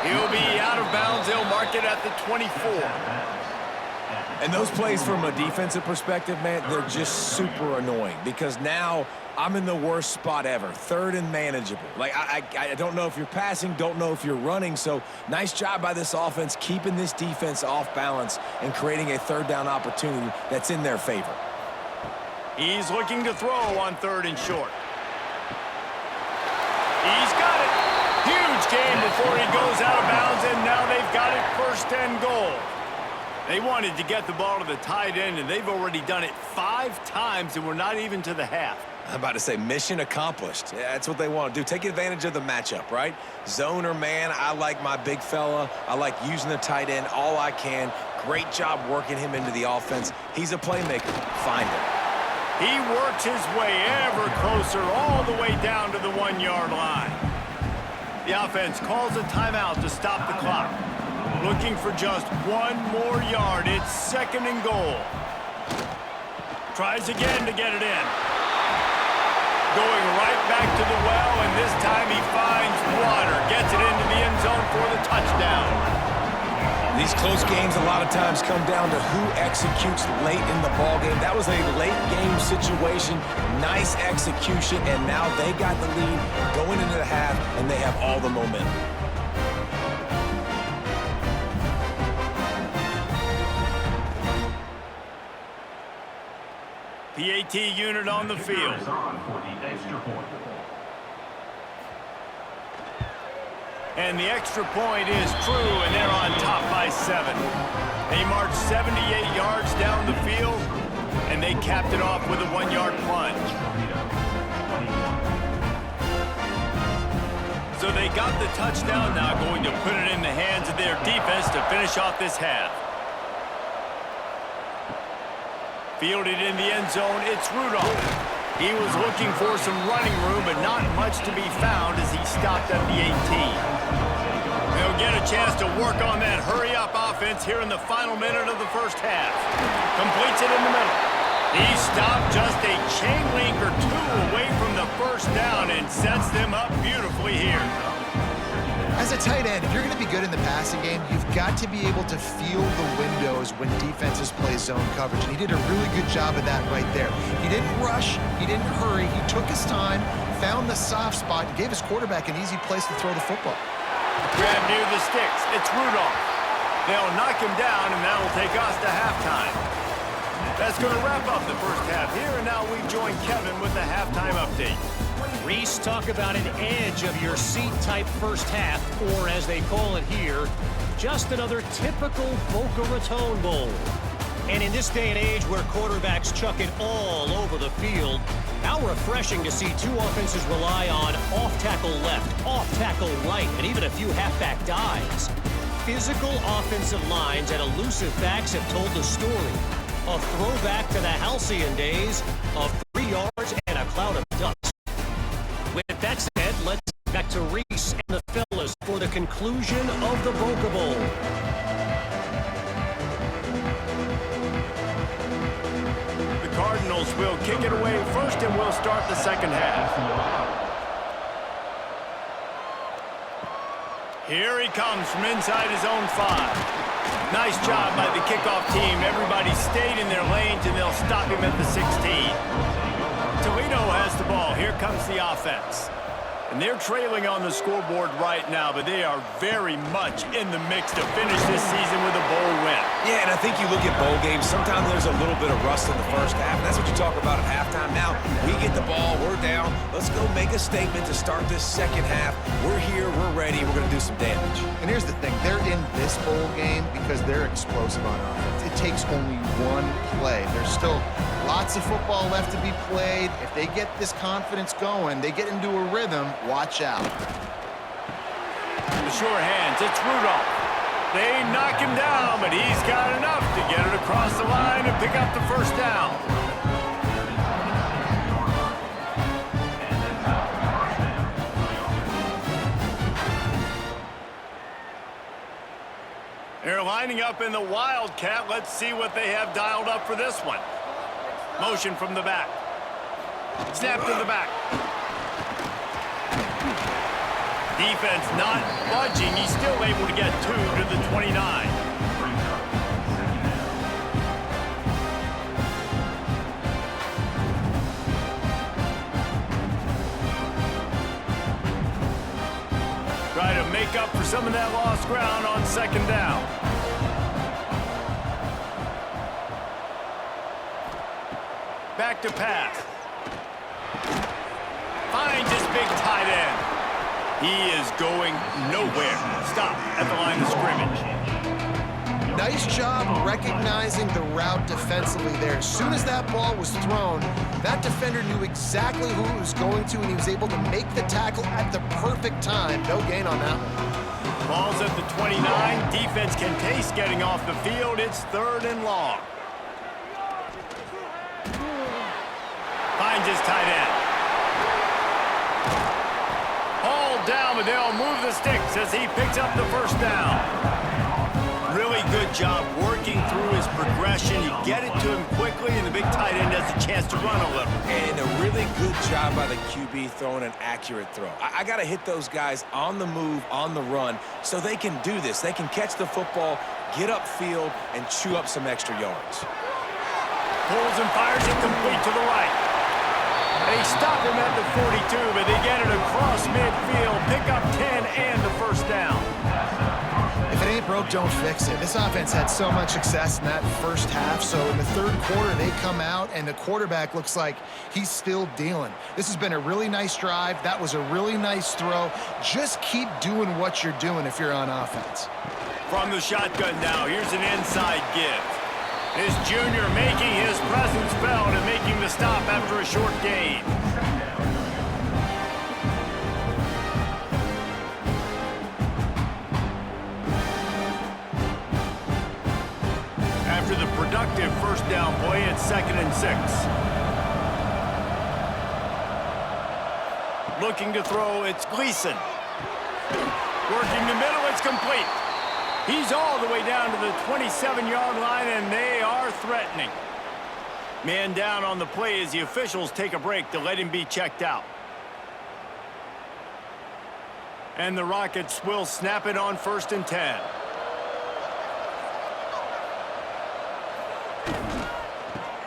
He'll be out of bounds. They'll mark it at the 24. And those plays from a defensive perspective, man, they're just super annoying because now I'm in the worst spot ever, 3rd and manageable. Like, I don't know if you're passing, don't know if you're running. So nice job by this offense keeping this defense off balance and creating a 3rd down opportunity that's in their favor. He's looking to throw on 3rd and short. He's got it. Huge gain before he goes out of bounds, and now they've got it 1st and goal. They wanted to get the ball to the tight end, and they've already done it 5 times, and we're not even to the half. I'm about to say mission accomplished. Yeah, that's what they want to do. Take advantage of the matchup, right? Zone or man, I like my big fella. I like using the tight end all I can. Great job working him into the offense. He's a playmaker. Find him. He works his way ever closer all the way down to the 1-yard line. The offense calls a timeout to stop the clock. Looking for just 1 more yard. It's 2nd and goal. Tries again to get it in. Going right back to the well, and this time he finds water. Gets it into the end zone for the touchdown. These close games a lot of times come down to who executes late in the ball game. That was a late game situation, nice execution, and now they got the lead going into the half, and they have all the momentum. PAT unit on the field. And the extra point is true, and they're on top by 7. They marched 78 yards down the field, and they capped it off with a 1-yard plunge. So they got the touchdown, now going to put it in the hands of their defense to finish off this half. Fielded in the end zone, it's Rudolph. He was looking for some running room, but not much to be found as he stopped at the 18. They'll get a chance to work on that hurry-up offense here in the final minute of the 1st half. Completes it in the middle. He stopped just a chain link or 2 away from the 1st down and sets them up beautifully here. As a tight end, if you're going to be good in the passing game, you've got to be able to feel the windows when defenses play zone coverage. And he did a really good job of that right there. He didn't rush. He didn't hurry. He took his time, found the soft spot, and gave his quarterback an easy place to throw the football. Grab near the sticks. It's Rudolph. They'll knock him down, and that'll take us to halftime. That's going to wrap up the 1st half here, and now we join Kevin with the halftime update. Reese, talk about an edge of your seat type first half, or as they call it here, just another typical Boca Raton Bowl. And in this day and age where quarterbacks chuck it all over the field, how refreshing to see two offenses rely on off-tackle left, off-tackle right, and even a few halfback dives. Physical offensive lines and elusive backs have told the story. A throwback to the halcyon days of 3 yards and a cloud of dust. With that said, let's get back to Reese and the fellas for the conclusion of the Boca Bowl. The Cardinals will kick it away first, and we'll start the second half. Here he comes from inside his own 5. Nice job by the kickoff team. Everybody stayed in their lanes, and they'll stop him at the 16. Toledo has the ball. Here comes the offense. And they're trailing on the scoreboard right now, but they are very much in the mix to finish this season with a bowl win. Yeah, and I think you look at bowl games, sometimes there's a little bit of rust in the first half, and that's what you talk about at halftime. Now, we get the ball, we're down. Let's go make a statement to start this second half. We're here, we're ready, we're going to do some damage. And here's the thing. They're in this bowl game because they're explosive on offense. It takes only one play. There's still lots of football left to be played. If they get this confidence going, they get into a rhythm, watch out. The sure hands, it's Rudolph. They knock him down, but he's got enough to get it across the line and pick up the first down. They're lining up in the Wildcat. Let's see what they have dialed up for this one. Motion from the back. Snap to the back. Defense not budging. He's still able to get 2 to the 29. Try to make up for some of that lost ground on second down. Back to pass. Finds his big tight end. He is going nowhere. Stop at the line of scrimmage. Nice job recognizing the route defensively there. As soon as that ball was thrown, that defender knew exactly who he was going to, and he was able to make the tackle at the perfect time. No gain on that one. Ball's at the 29. Defense can taste getting off the field. It's 3rd and long. Finds his tight end. Hauled down, but they'll move the sticks as he picks up the first down. Really good job working through his progression. You get it to him quickly, and the big tight end has a chance to run a little. And a really good job by the QB throwing an accurate throw. I got to hit those guys on the move, on the run, so they can do this. They can catch the football, get upfield, and chew up some extra yards. Pulls and fires it complete to the right. They stop him at the 42, but they get it across midfield. Pick up 10 and the first down. If it ain't broke, don't fix it. This offense had so much success in that first half, so in the third quarter, they come out, and the quarterback looks like he's still dealing. This has been a really nice drive. That was a really nice throw. Just keep doing what you're doing if you're on offense. From the shotgun now, here's an inside give. This junior making his presence felt and making the stop after a short gain. After the productive first down play, it's 2nd and 6. Looking to throw, it's Gleason. Working the middle, it's complete. He's all the way down to the 27-yard line, and they are threatening. Man down on the play as the officials take a break to let him be checked out. And the Rockets will snap it on 1st and 10.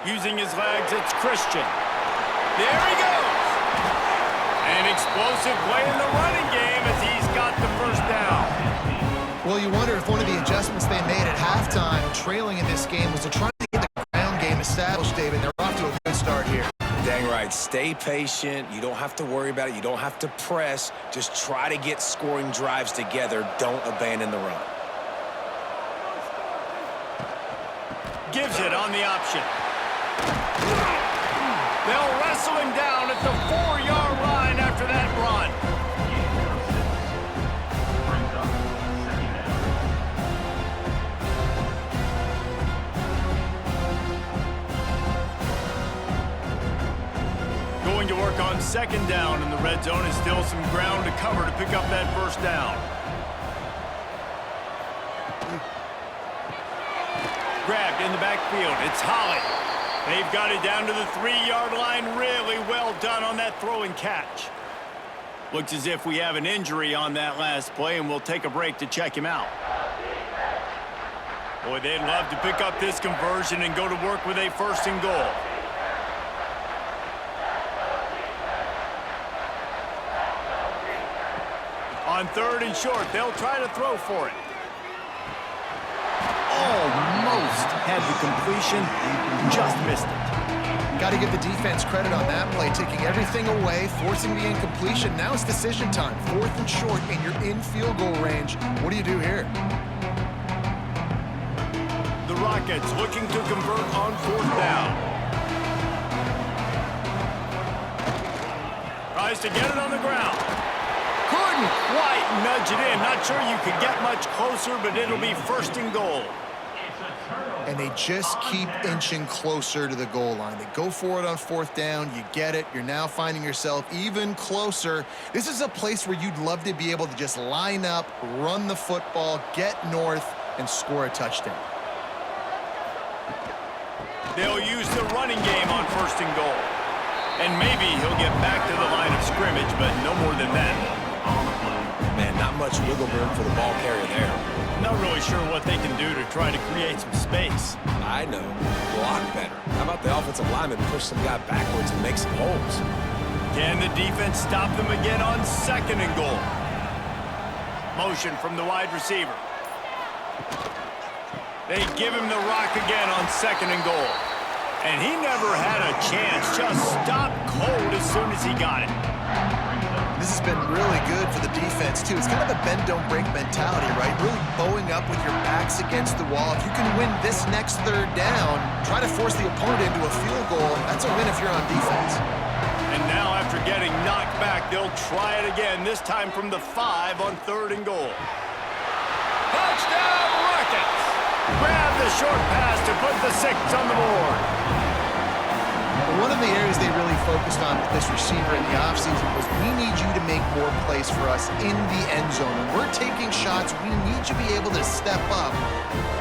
Using his legs, it's Christian. There he goes. An explosive play in the running game as he's got the first down. Well, you wonder if one of the adjustments they made at halftime, trailing in this game, was to try to get the ground game established, David. They're off to a good start here. Dang right. right, stay patient. You don't have to worry about it. You don't have to press. Just try to get scoring drives together. Don't abandon the run. Gives it on the option. They'll wrestle him down at the 4-yard line after that run. Brings up second down. Going to work on second down in the red zone, and still some ground to cover to pick up that first down. Grabbed in the backfield. It's Holly. They've got it down to the 3-yard line. Really well done on that throw and catch. Looks as if we have an injury on that last play, and we'll take a break to check him out. Boy, they'd love to pick up this conversion and go to work with a first and goal. On 3rd and short, they'll try to throw for it. Almost had the completion, just missed it. Got to give the defense credit on that play, taking everything away, forcing the incompletion. Now it's decision time. 4th and short, and you're in field goal range. What do you do here? The Rockets looking to convert on 4th down. Tries to get it on the ground. Couldn't quite nudge it in. Not sure you could get much closer, but it'll be 1st and goal. And they just keep inching closer to the goal line. They go for it on 4th down. You get it. You're now finding yourself even closer. This is a place where you'd love to be able to just line up, run the football, get north, and score a touchdown. They'll use the running game on 1st and goal. And maybe he'll get back to the line of scrimmage, but no more than that. Man, not much wiggle room for the ball carrier there. Not really sure what they can do to try to create some space. I know. Block better. How about the offensive lineman push some guy backwards and make some holes? Can the defense stop them again on 2nd and goal? Motion from the wide receiver. They give him the rock again on 2nd and goal. And he never had a chance. Just stopped cold as soon as he got it. This has been really good for the defense, too. It's kind of a bend-don't-break mentality, right? Really bowing up with your backs against the wall. If you can win this next 3rd down, try to force the opponent into a field goal. That's a win if you're on defense. And now, after getting knocked back, they'll try it again, this time from the 5 on 3rd and goal. Touchdown, Rockets! Grab the short pass to put the 6 on the board. One of the areas they really focused on with this receiver in the offseason was we need you to make more plays for us in the end zone. When we're taking shots, we need you to be able to step up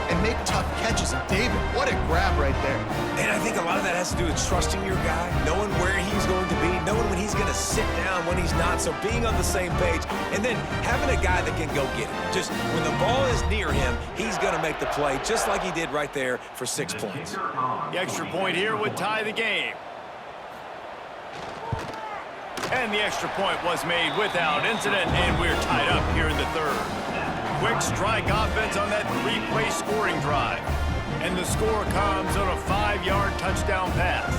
and make tough catches. And David, what a grab right there. And I think a lot of that has to do with trusting your guy, knowing where he's going to be, knowing when he's going to sit down, when he's not, so being on the same page, and then having a guy that can go get it. Just when the ball is near him, he's going to make the play, just like he did right there for 6 points. The extra point here would tie the game. And the extra point was made without incident, and we're tied up here in the 3rd. Quick strike offense on that 3-play scoring drive. And the score comes on a 5-yard touchdown pass.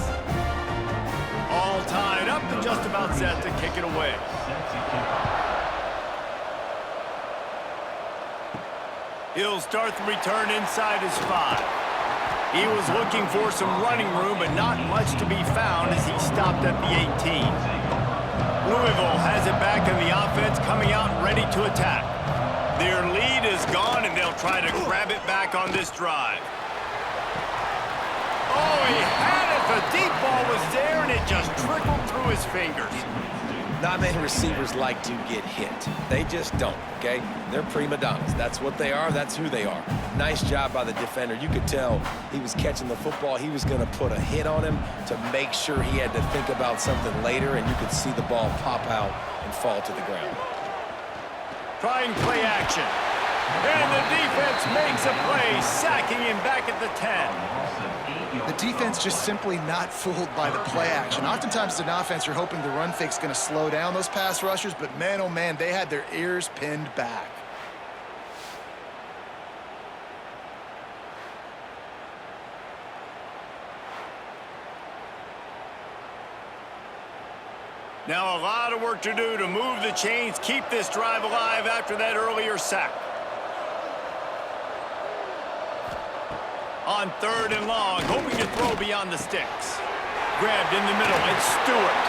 All tied up and just about set to kick it away. He'll start the return inside his 5. He was looking for some running room, but not much to be found as he stopped at the 18. Louisville has it back in the offense, coming out ready to attack. Their lead is gone, and they'll try to grab it back on this drive. Oh, he had it. The deep ball was there, and it just trickled through his fingers. Not many receivers like to get hit. They just don't, okay? They're prima donnas. That's what they are. That's who they are. Nice job by the defender. You could tell he was catching the football. He was going to put a hit on him to make sure he had to think about something later, and you could see the ball pop out and fall to the ground. Trying play action. And the defense makes a play, sacking him back at the 10. The defense just simply not fooled by the play action. Oftentimes, as an offense, you're hoping the run fake's going to slow down those pass rushers, but man, oh man, they had their ears pinned back. Now a lot of work to do to move the chains, keep this drive alive after that earlier sack. On 3rd and long, hoping to throw beyond the sticks. Grabbed in the middle, it's Stewart.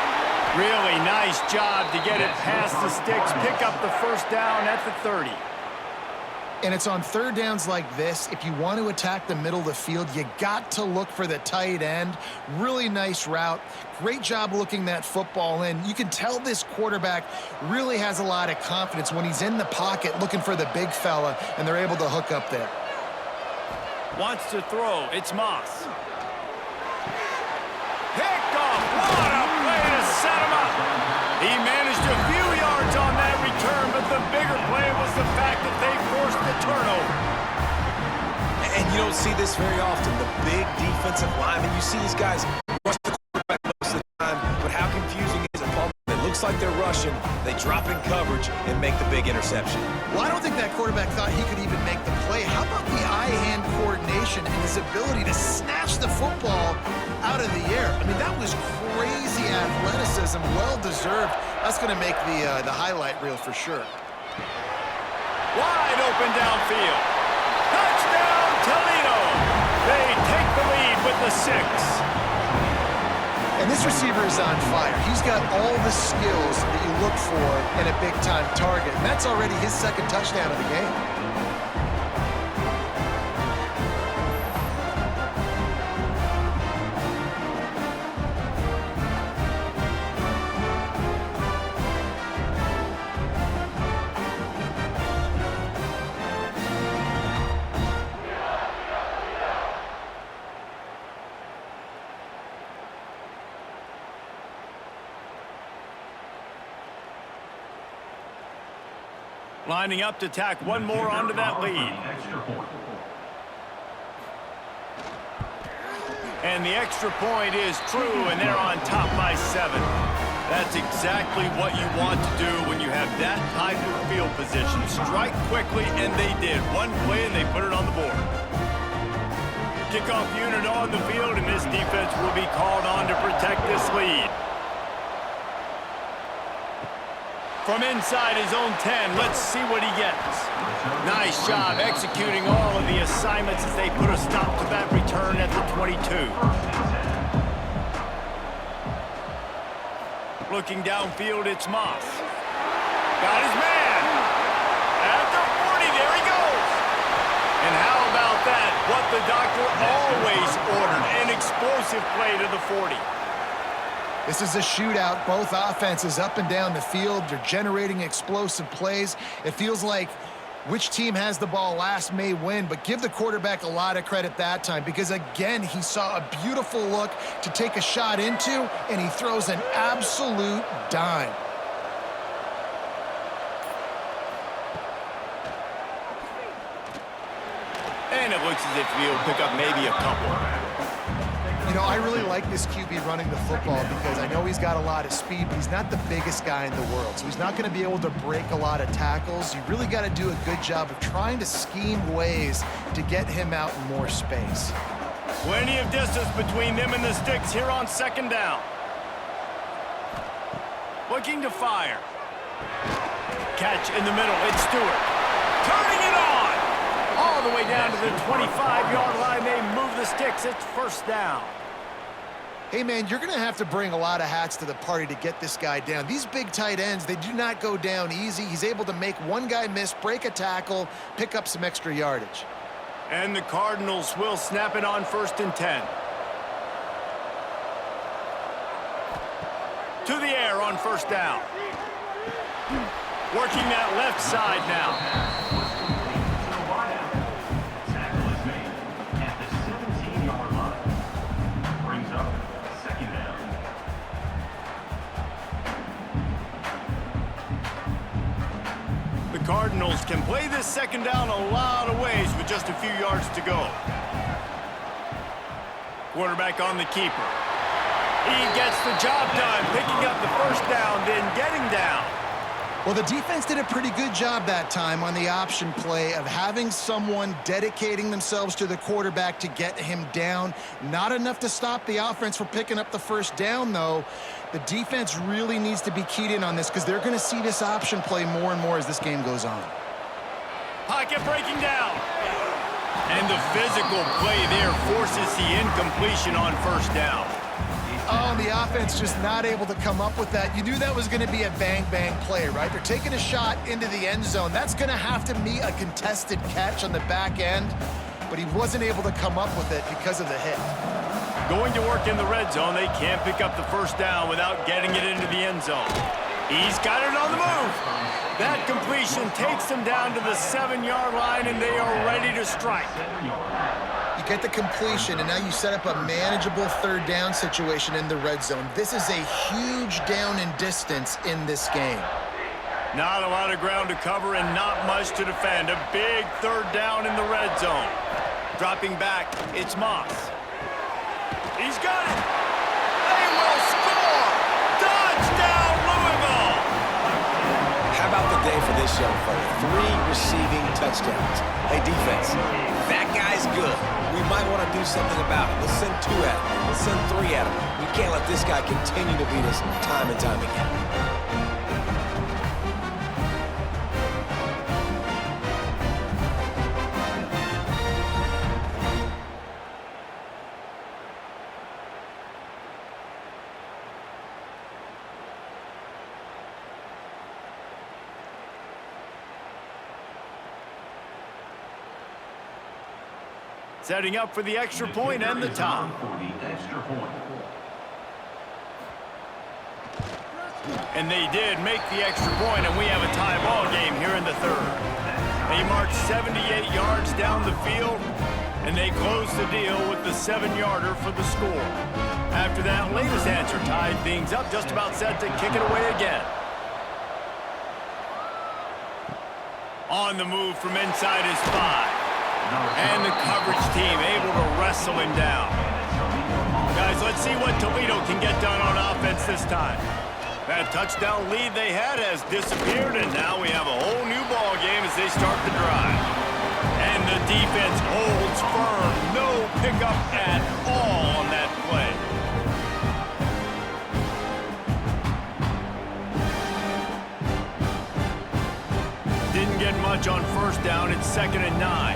Really nice job to get it past the sticks, pick up the first down at the 30. And it's on 3rd downs like this. If you want to attack the middle of the field, you got to look for the tight end. Really nice route. Great job looking that football in. You can tell this quarterback really has a lot of confidence when he's in the pocket looking for the big fella, and they're able to hook up there. Wants to throw. It's Moss. Picked off. What a play to set him up. He managed a few yards on that return, but the bigger play was the fact that they forced the turnover. And you don't see this very often, the big defensive linemen. You see these guys rush the quarterback most of the time, but how confusing is it? It looks like they're rushing, they drop in coverage and make the big interception. Well, I don't think that quarterback thought he could even make the play. How about the eye-hand coordination and his ability to snatch the football out of the air? I mean, that was crazy athleticism, well-deserved. That's going to make the highlight reel for sure. Wide open downfield. Touchdown, Toledo. They take the lead with the 6. And this receiver is on fire. He's got all the skills that you look for in a big-time target. And that's already his 2nd touchdown of the game. Lining up to tack one more onto that lead. And the extra point is true, and they're on top by 7. That's exactly what you want to do when you have that type of field position. Strike quickly, and they did. One play, and they put it on the board. Kickoff unit on the field, and this defense will be called on to protect this lead. From inside his own 10, let's see what he gets. Nice job executing all of the assignments as they put a stop to that return at the 22. Looking downfield, it's Moss. Got his man. At the 40, there he goes. And how about that? What the doctor always ordered, an explosive play to the 40. This is a shootout. Both offenses up and down the field. They're generating explosive plays. It feels like which team has the ball last may win, but give the quarterback a lot of credit that time because, again, he saw a beautiful look to take a shot into, and he throws an absolute dime. And it looks as if he'll pick up maybe a couple. You know, I really like this QB running the football because I know he's got a lot of speed, but he's not the biggest guy in the world. So he's not going to be able to break a lot of tackles. You really got to do a good job of trying to scheme ways to get him out in more space. Plenty of distance between them and the sticks here on 2nd down. Looking to fire. Catch in the middle. It's Stewart. Turning it on. All the way down to the 25-yard line. They move the sticks. It's 1st down. Hey, man, you're going to have to bring a lot of hats to the party to get this guy down. These big tight ends, they do not go down easy. He's able to make one guy miss, break a tackle, pick up some extra yardage. And the Cardinals will snap it on 1st and 10. To the air on 1st down. Working that left side now. Cardinals can play this 2nd down a lot of ways with just a few yards to go. Quarterback on the keeper. He gets the job done, picking up the 1st down, then getting down. Well, the defense did a pretty good job that time on the option play of having someone dedicating themselves to the quarterback to get him down. Not enough to stop the offense from picking up the first down, though. The defense really needs to be keyed in on this because they're going to see this option play more and more as this game goes on. Pocket breaking down. And the physical play there forces the incompletion on first down. Oh, the offense just not able to come up with that. You knew that was going to be a bang-bang play, right? They're taking a shot into the end zone. That's going to have to be a contested catch on the back end, but he wasn't able to come up with it because of the hit. Going to work in the red zone, they can't pick up the first down without getting it into the end zone. He's got it on the move. That completion takes them down to the 7-yard line, and they are ready to strike. You get the completion, and now you set up a manageable third down situation in the red zone. This is a huge down in distance in this game. Not a lot of ground to cover and not much to defend. A big third down in the red zone. Dropping back, it's Moss. He's got it. They will score. Touchdown, Louisville. How about the day for this young fella? 3 receiving touchdowns. Hey, defense, that guy's good. We might want to do something about it. Let's send 2 at him. Let's send 3 at him. We can't let this guy continue to beat us time and time again. Setting up for the extra point and the tie. And they did make the extra point, and we have a tie ball game here in the third. They marched 78 yards down the field, and they closed the deal with the 7-yarder for the score. After that latest answer tied things up, just about set to kick it away again. On the move from inside his 5. And the coverage team able to wrestle him down. Guys, let's see what Toledo can get done on offense this time. That touchdown lead they had has disappeared, and now we have a whole new ball game as they start the drive. And the defense holds firm. No pickup at all on that play. Didn't get much on first down. It's 2nd and 9.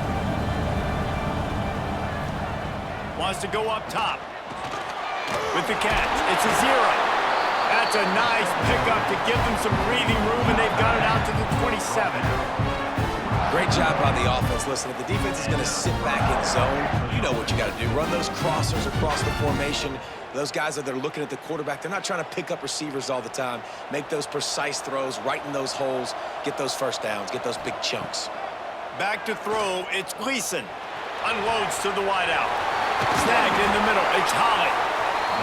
Wants to go up top with the catch. It's a 0. That's a nice pickup to give them some breathing room, and they've got it out to the 27. Great job by the offense. Listen, if the defense is going to sit back in zone, you know what you got to do. Run those crossers across the formation. Those guys that are looking at the quarterback, they're not trying to pick up receivers all the time. Make those precise throws, right in those holes, get those first downs, get those big chunks. Back to throw, it's Gleason. Unloads to the wideout. Snagged in the middle, it's Holly.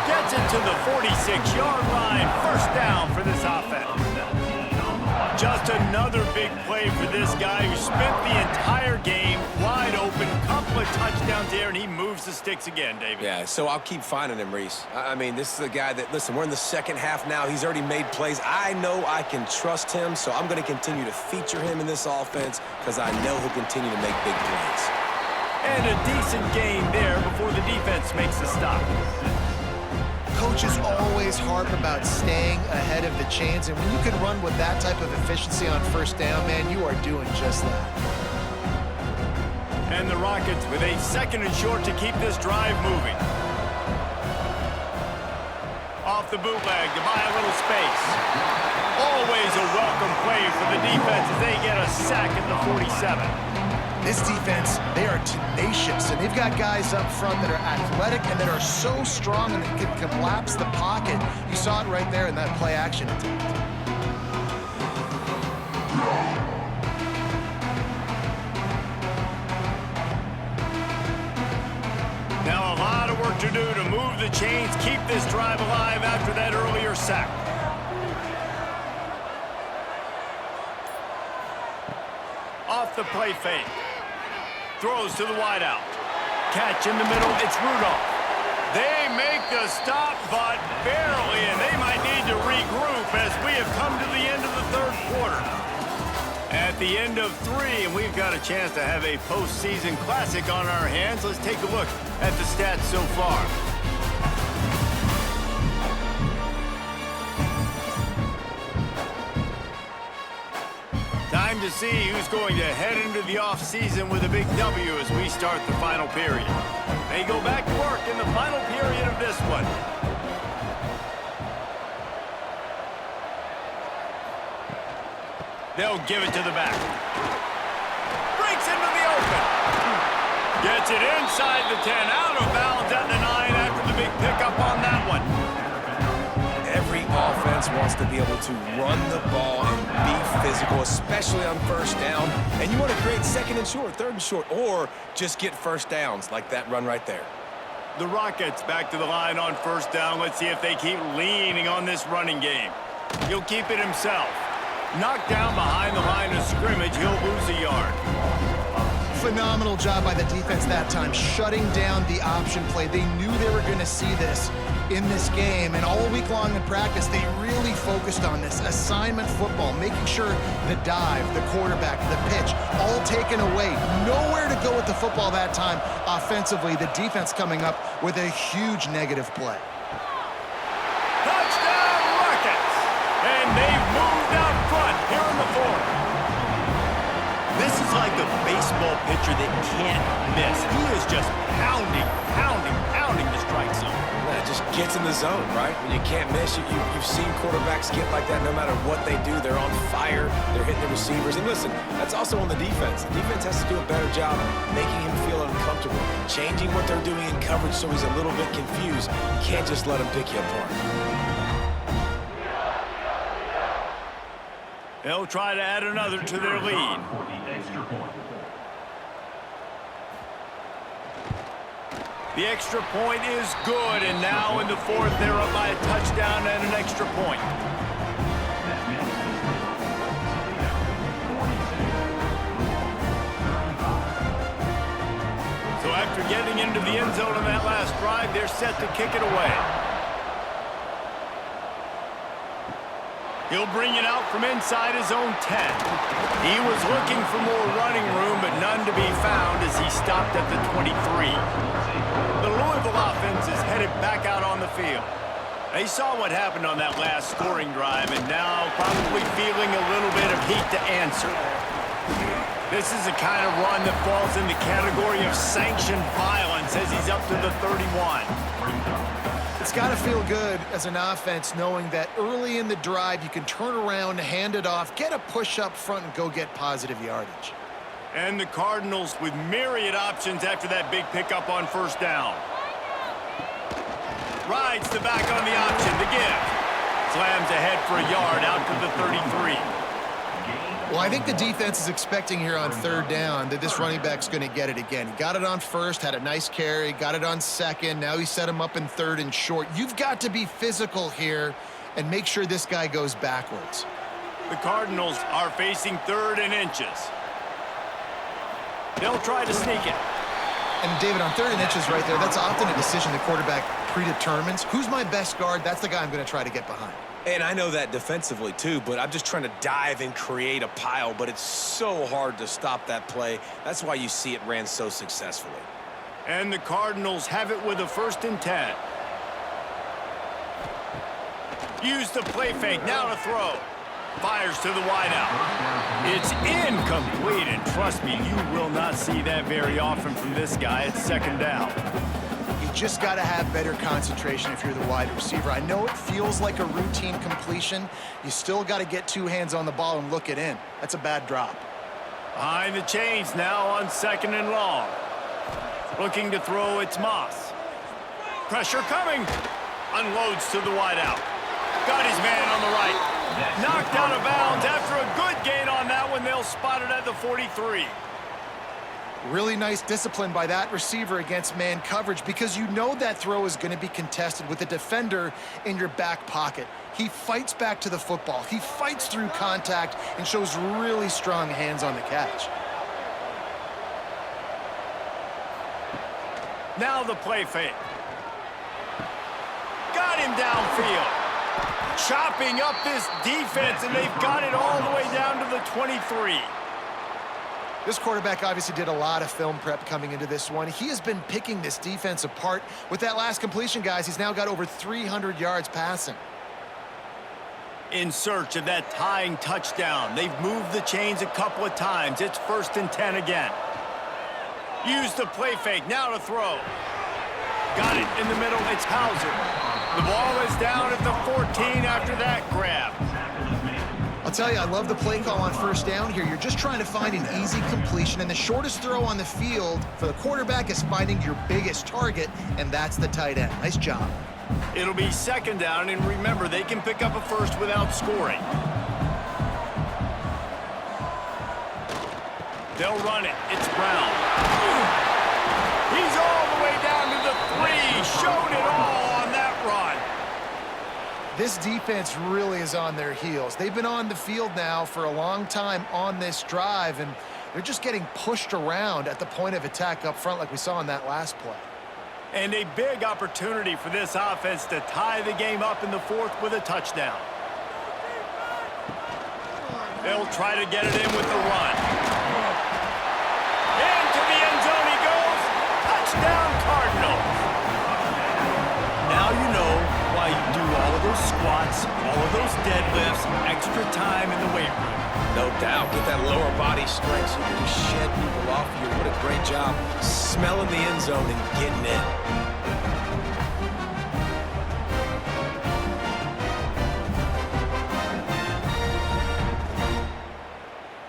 Gets it to the 46-yard line. First down for this offense. Just another big play for this guy who spent the entire game wide open. Couple of touchdowns there, and he moves the sticks again, David. Yeah, so I'll keep finding him, Reese. I mean, this is a guy that, listen, we're in the second half now. He's already made plays. I know I can trust him, so I'm going to continue to feature him in this offense because I know he'll continue to make big plays. And a decent gain there before the defense makes a stop. Coaches always harp about staying ahead of the chains, and when you can run with that type of efficiency on first down, man, you are doing just that. And the Rockets with a 2nd and short to keep this drive moving. Off the bootleg to buy a little space. Always a welcome play for the defense as they get a sack at the 47. This defense, they are tenacious, and they've got guys up front that are athletic and that are so strong and that can collapse the pocket. You saw it right there in that play action attempt. Now a lot of work to do to move the chains, keep this drive alive after that earlier sack. Off the play fake. Throws to the wideout. Catch in the middle, it's Rudolph. They make the stop, but barely, and they might need to regroup as we have come to the end of the third quarter. at the end of 3, and we've got a chance to have a postseason classic on our hands. Let's take a look at the stats so far. Time to see who's going to head into the offseason with a big W as we start the final period. They go back to work in the final period of this one. They'll give it to the back. Breaks into the open. Gets it inside the 10, out of bounds at the 9 after the big pickup on that one. Every offense wants to be able to run the ball and be physical, especially on first down. And you want to create second and short, third and short, or just get first downs like that run right there. The Rockets back to the line on first down. Let's see if they keep leaning on this running game. He'll keep it himself. Knocked down behind the line of scrimmage, he'll lose a yard. Phenomenal job by the defense that time, shutting down the option play. They knew they were going to see this in this game, and all week long in practice, they really focused on this. Assignment football, making sure the dive, the quarterback, the pitch, all taken away. Nowhere to go with the football that time. Offensively, the defense coming up with a huge negative play. Touchdown, Rockets! And they've moved out front here in the 4th. This is like a baseball pitcher that can't miss. He is just pounding the strike zone. It just gets in the zone, right? When you can't miss, you've seen quarterbacks get like that no matter what they do. They're on fire. They're hitting the receivers. And listen, that's also on the defense. The defense has to do a better job making him feel uncomfortable, changing what they're doing in coverage so he's a little bit confused. You can't just let him pick you apart. They'll try to add another to their lead. For the extra point. The extra point is good, and now in the 4th, they're up by a touchdown and an extra point. That makes So after getting into the end zone on that last drive, they're set to kick it away. He'll bring it out from inside his own 10. He was looking for more running room, but none to be found as he stopped at the 23. The Louisville offense is headed back out on the field. They saw what happened on that last scoring drive, and now probably feeling a little bit of heat to answer. This is the kind of run that falls in the category of sanctioned violence as he's up to the 31. It's got to feel good as an offense knowing that early in the drive you can turn around, hand it off, get a push up front, and go get positive yardage. And the Cardinals with myriad options after that big pickup on first down. Rides the back on the option to give. Slams ahead for a yard out to the 33. Well, I think the defense is expecting here on third down that this running back's going to get it again. He got it on first, had a nice carry, got it on second. Now he set him up in third and short. You've got to be physical here and make sure this guy goes backwards. The Cardinals are facing 3rd and inches. They'll try to sneak it. And David, on 3rd and inches right there, that's often a decision the quarterback predetermines. Who's my best guard? That's the guy I'm going to try to get behind. And I know that defensively too, but I'm just trying to dive and create a pile, but it's so hard to stop that play. That's why you see it ran so successfully. And the Cardinals have it with a 1st and 10. Use the play fake, now to throw. Fires to the wideout. It's incomplete, and trust me, you will not see that very often from this guy. It's 2nd down. You just got to have better concentration if you're the wide receiver. I know it feels like a routine completion. You still got to get 2 hands on the ball and look it in. That's a bad drop. Behind the chains now on 2nd and long. Looking to throw, it's Moss. Pressure coming. Unloads to the wideout. Got his man on the right. Knocked out of bounds after a good gain on that one. They'll spot it at the 43. Really nice discipline by that receiver against man coverage because you know that throw is going to be contested with a defender in your back pocket. He fights back to the football. He fights through contact and shows really strong hands on the catch. Now the play fake. Got him downfield. Chopping up this defense, and they've got it all the way down to the 23. This quarterback obviously did a lot of film prep coming into this one. He has been picking this defense apart. With that last completion, guys, he's now got over 300 yards passing. In search of that tying touchdown. They've moved the chains a couple of times. It's 1st and 10 again. Use the play fake. Now to throw. Got it in the middle. It's Hauser. The ball is down at the 14 after that grab. I'll tell you, I love the play call on 1st down here. You're just trying to find an easy completion, and the shortest throw on the field for the quarterback is finding your biggest target, and that's the tight end. Nice job. It'll be 2nd down, and remember, they can pick up a first without scoring. They'll run it. It's Brown. He's all the way down to the 3. Showed it all on that run. This defense really is on their heels. They've been on the field now for a long time on this drive, and they're just getting pushed around at the point of attack up front like we saw in that last play. And a big opportunity for this offense to tie the game up in the 4th with a touchdown. They'll try to get it in with the run. Into the end zone he goes. Touchdown, Cardinals. Now you know why you do all of those squats, all of those deadlifts, extra time in the weight room. No doubt. Get that lower body strength so you can just shed people off you. What a great job smelling the end zone and getting in.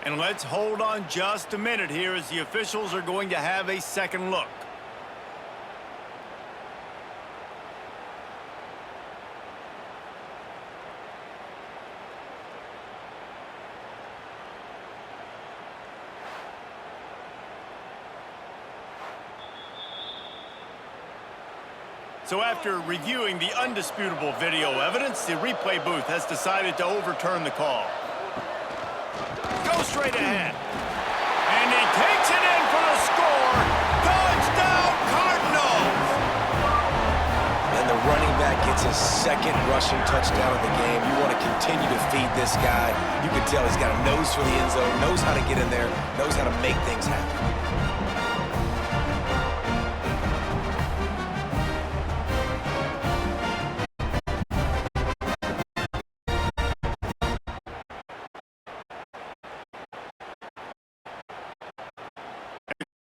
And let's hold on just a minute here as the officials are going to have a second look. So after reviewing the undisputable video evidence, the replay booth has decided to overturn the call. Go straight ahead. And he takes it in for the score. Touchdown, Cardinals! And the running back gets his 2nd rushing touchdown of the game. You want to continue to feed this guy. You can tell he's got a nose for the end zone, knows how to get in there, knows how to make things happen.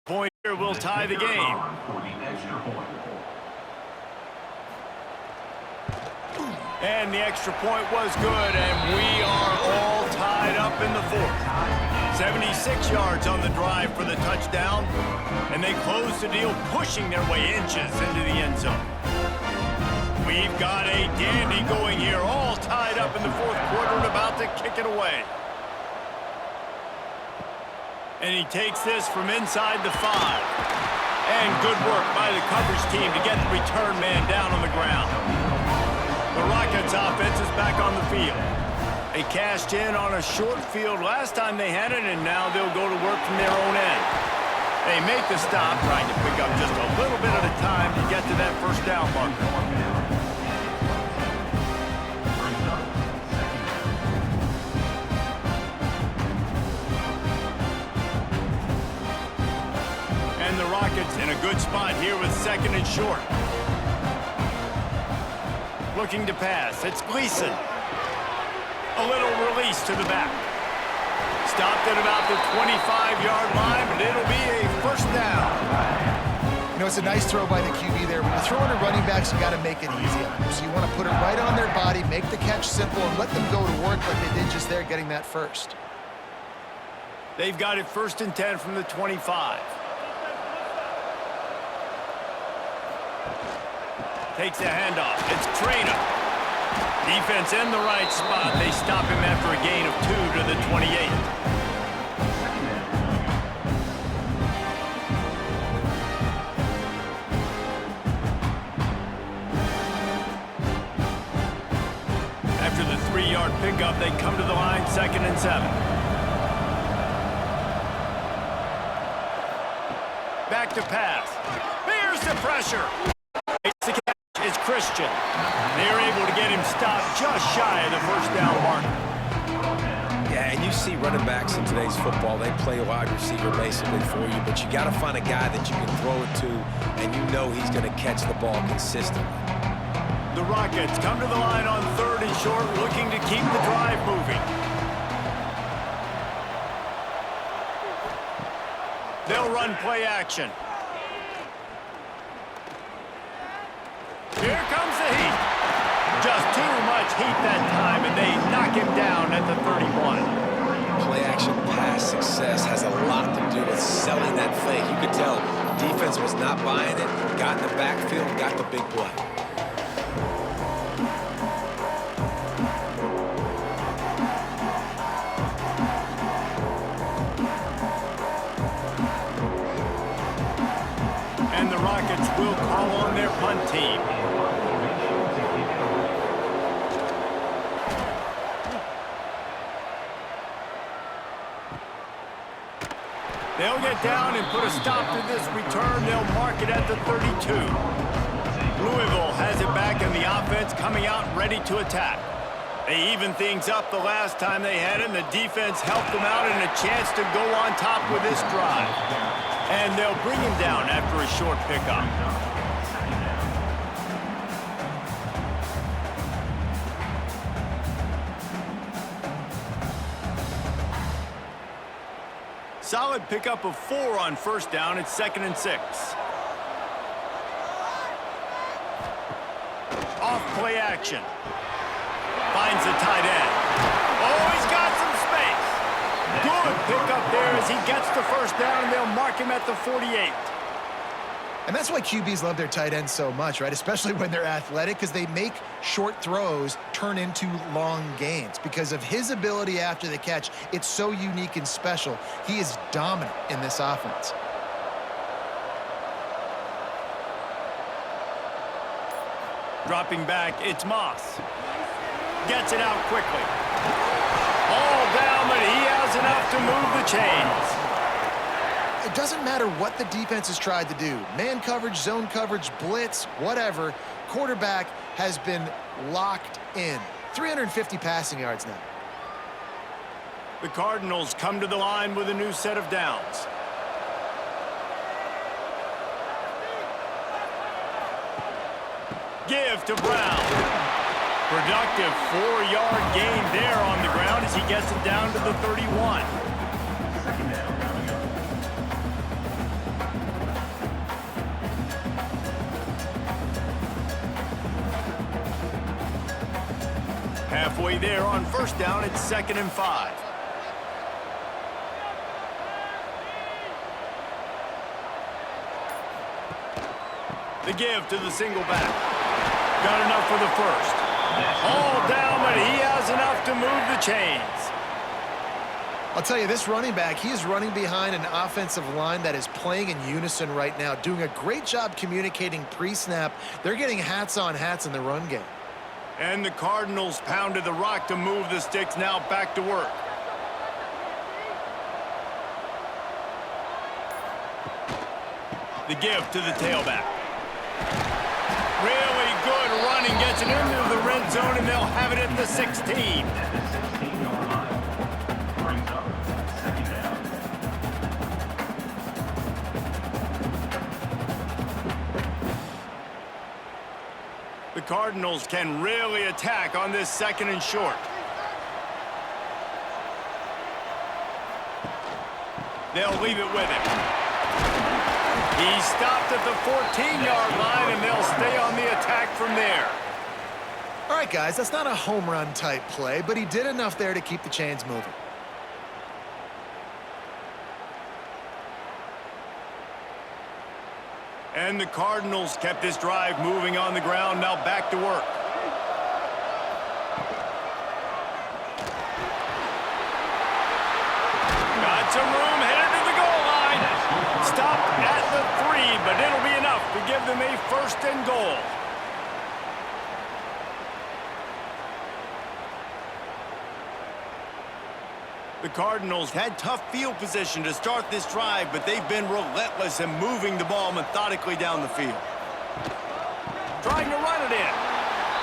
Point here will tie the game. And the extra point was good, and we are all tied up in the 4th. 76 yards on the drive for the touchdown, and they close the deal, pushing their way inches into the end zone. We've got a dandy going here, all tied up in the 4th quarter and about to kick it away. And he takes this from inside the 5. And good work by the coverage team to get the return man down on the ground. The Rockets offense is back on the field. They cashed in on a short field last time they had it, and now they'll go to work from their own end. They make the stop, trying to pick up just a little bit at a time to get to that 1st down marker. And the Rockets in a good spot here with 2nd and short. Looking to pass. It's Gleason. A little release to the back. Stopped at about the 25-yard line, but it'll be a 1st down. You know, it's a nice throw by the QB there. When you're throwing to running backs, you got to make it easy on them. So you want to put it right on their body, make the catch simple, and let them go to work like they did just there, getting that first. They've got it 1st and 10 from the 25. Takes a handoff. It's Trainer. Defense in the right spot. They stop him after a gain of 2 to the 28. After the 3-yard pickup, they come to the line, 2nd and 7. Back to pass. Here's the pressure. Is Christian. They're able to get him stopped just shy of the 1st down marker. Yeah, and you see running backs in today's football, they play wide receiver basically for you, but you got to find a guy that you can throw it to, and you know he's going to catch the ball consistently. The Rockets come to the line on 3rd and short, looking to keep the drive moving. They'll run play action. Here comes the heat. Just too much heat that time, and they knock him down at the 31. Play action pass success has a lot to do with selling that fake. You could tell defense was not buying it, got in the backfield, got the big play. And the Rockets will call on their punt team. They'll get down and put a stop to this return. They'll mark it at the 32. Louisville has it back, and the offense coming out ready to attack. They evened things up the last time they had it, and the defense helped them out and a chance to go on top with this drive. And they'll bring him down after a short pickup. Solid pickup of 4 on 1st down. It's 2nd and 6. Off play action. Finds the tight end. Oh, he's got some space. Good pickup there as he gets the 1st down, and they'll mark him at the 48. And that's why QBs love their tight ends so much, right? Especially when they're athletic, because they make short throws turn into long gains. Because of his ability after the catch, it's so unique and special. He is dominant in this offense. Dropping back, it's Moss. Gets it out quickly. All down, but he has enough to move the chains. It doesn't matter what the defense has tried to do. Man coverage, zone coverage, blitz, whatever. Quarterback has been locked in. 350 passing yards now. The Cardinals come to the line with a new set of downs. Give to Brown. Productive 4-yard gain there on the ground as he gets it down to the 31. Halfway there on 1st down, it's 2nd and 5. The give to the single back. Got enough for the 1st. All down, but he has enough to move the chains. I'll tell you, this running back, he is running behind an offensive line that is playing in unison right now, doing a great job communicating pre-snap. They're getting hats on hats in the run game. And the Cardinals pounded the rock to move the sticks, now back to work. The give to the tailback. Really good running, gets it into the red zone, and they'll have it at the 16. Brings up 2nd down. The Cardinals can really attack on this 2nd and short. They'll leave it with him. He stopped at the 14-yard line, and they'll stay on the attack from there. All right, guys, that's not a home run type play, but he did enough there to keep the chains moving. And the Cardinals kept this drive moving on the ground, now back to work. Got some room, headed to the goal line. Stopped at the 3, but it'll be enough to give them a 1st and goal. The Cardinals had tough field position to start this drive, but they've been relentless in moving the ball methodically down the field. Trying to run it in.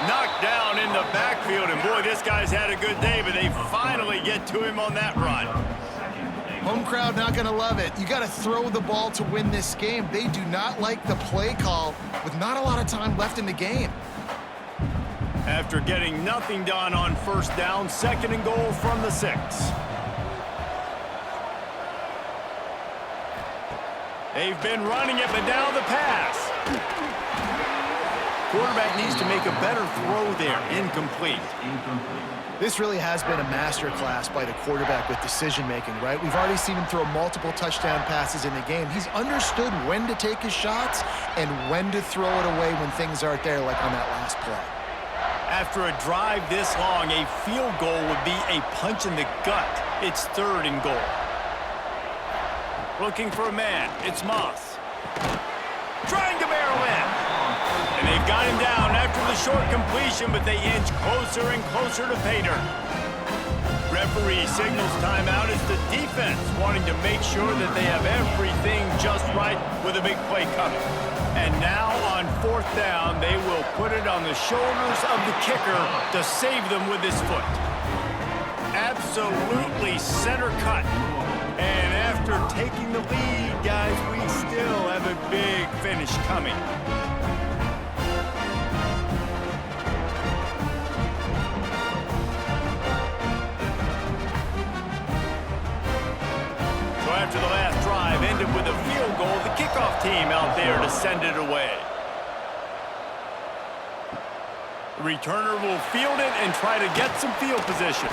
Knocked down in the backfield, and boy, this guy's had a good day, but they finally get to him on that run. Home crowd not going to love it. You got to throw the ball to win this game. They do not like the play call with not a lot of time left in the game. After getting nothing done on first down, 2nd and goal from the 6. They've been running it, but now the pass. Quarterback needs to make a better throw there. Incomplete. This really has been a masterclass by the quarterback with decision-making, right? We've already seen him throw multiple touchdown passes in the game. He's understood when to take his shots and when to throw it away when things aren't there, like on that last play. After a drive this long, a field goal would be a punch in the gut. It's 3rd and goal. Looking for a man. It's Moss. Trying to barrel in. And they've got him down after the short completion, but they inch closer and closer to pay dirt. Referee signals timeout as the defense wanting to make sure that they have everything just right with a big play coming. And now on 4th down, they will put it on the shoulders of the kicker to save them with his foot. Absolutely center cut. And after taking the lead, guys, we still have a big finish coming. So after the last drive ended with a field goal, the kickoff team out there to send it away. The returner will field it and try to get some field position.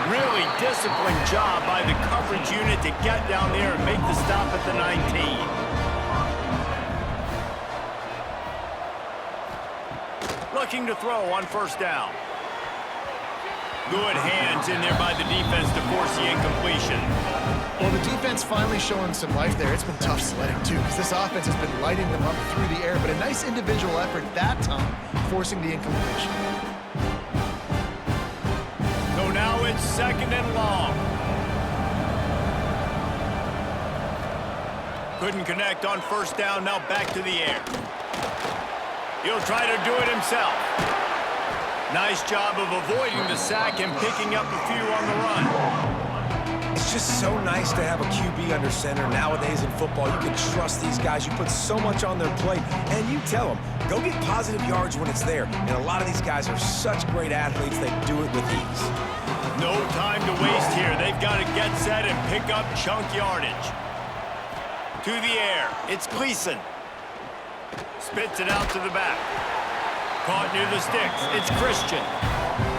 Really disciplined job by the coverage unit to get down there and make the stop at the 19. Looking to throw on first down. Good hands in there by the defense to force the incompletion. Well, the defense finally showing some life there. It's been tough sledding, too, because this offense has been lighting them up through the air, but a nice individual effort that time, forcing the incompletion. So now it's 2nd and long. Couldn't connect on first down, now back to the air. He'll try to do it himself. Nice job of avoiding the sack and picking up a few on the run. It's just so nice to have a QB under center. Nowadays in football, you can trust these guys. You put so much on their plate, and you tell them, go get positive yards when it's there. And a lot of these guys are such great athletes, they do it with ease. No time to waste here. They've got to get set and pick up chunk yardage. To the air, it's Gleason. Spits it out to the back. Caught near the sticks. It's Christian.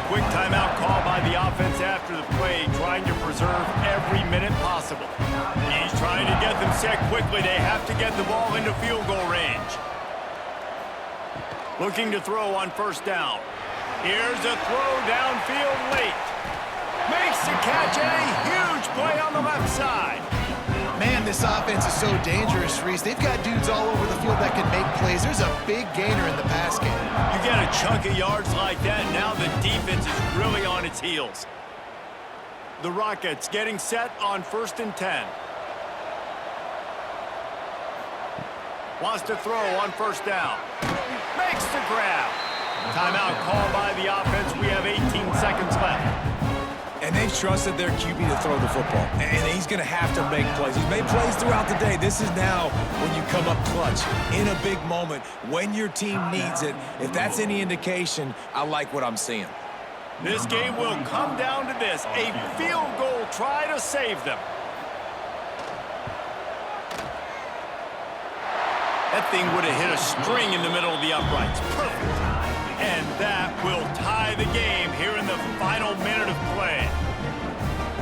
Quick timeout call by the offense after the play, trying to preserve every minute possible. He's trying to get them set quickly. They have to get the ball into field goal range. Looking to throw on first down. Here's a throw downfield late. Makes the catch, and a huge play on the left side. Man, this offense is so dangerous, Reese. They've got dudes all over the field that can make plays. There's a big gainer in the pass game. You get a chunk of yards like that, now the defense is really on its heels. The Rockets getting set on 1st and 10. Wants to throw on first down. Makes the grab. Timeout called by the offense. We have 18 seconds left. And they've trusted their QB to throw the football. And he's going to have to make plays. He's made plays throughout the day. This is now when you come up clutch in a big moment when your team needs it. If that's any indication, I like what I'm seeing. This game will come down to this. A field goal try to save them. That thing would have hit a string in the middle of the uprights. Perfect. And that will tie the game here in the final minute of play.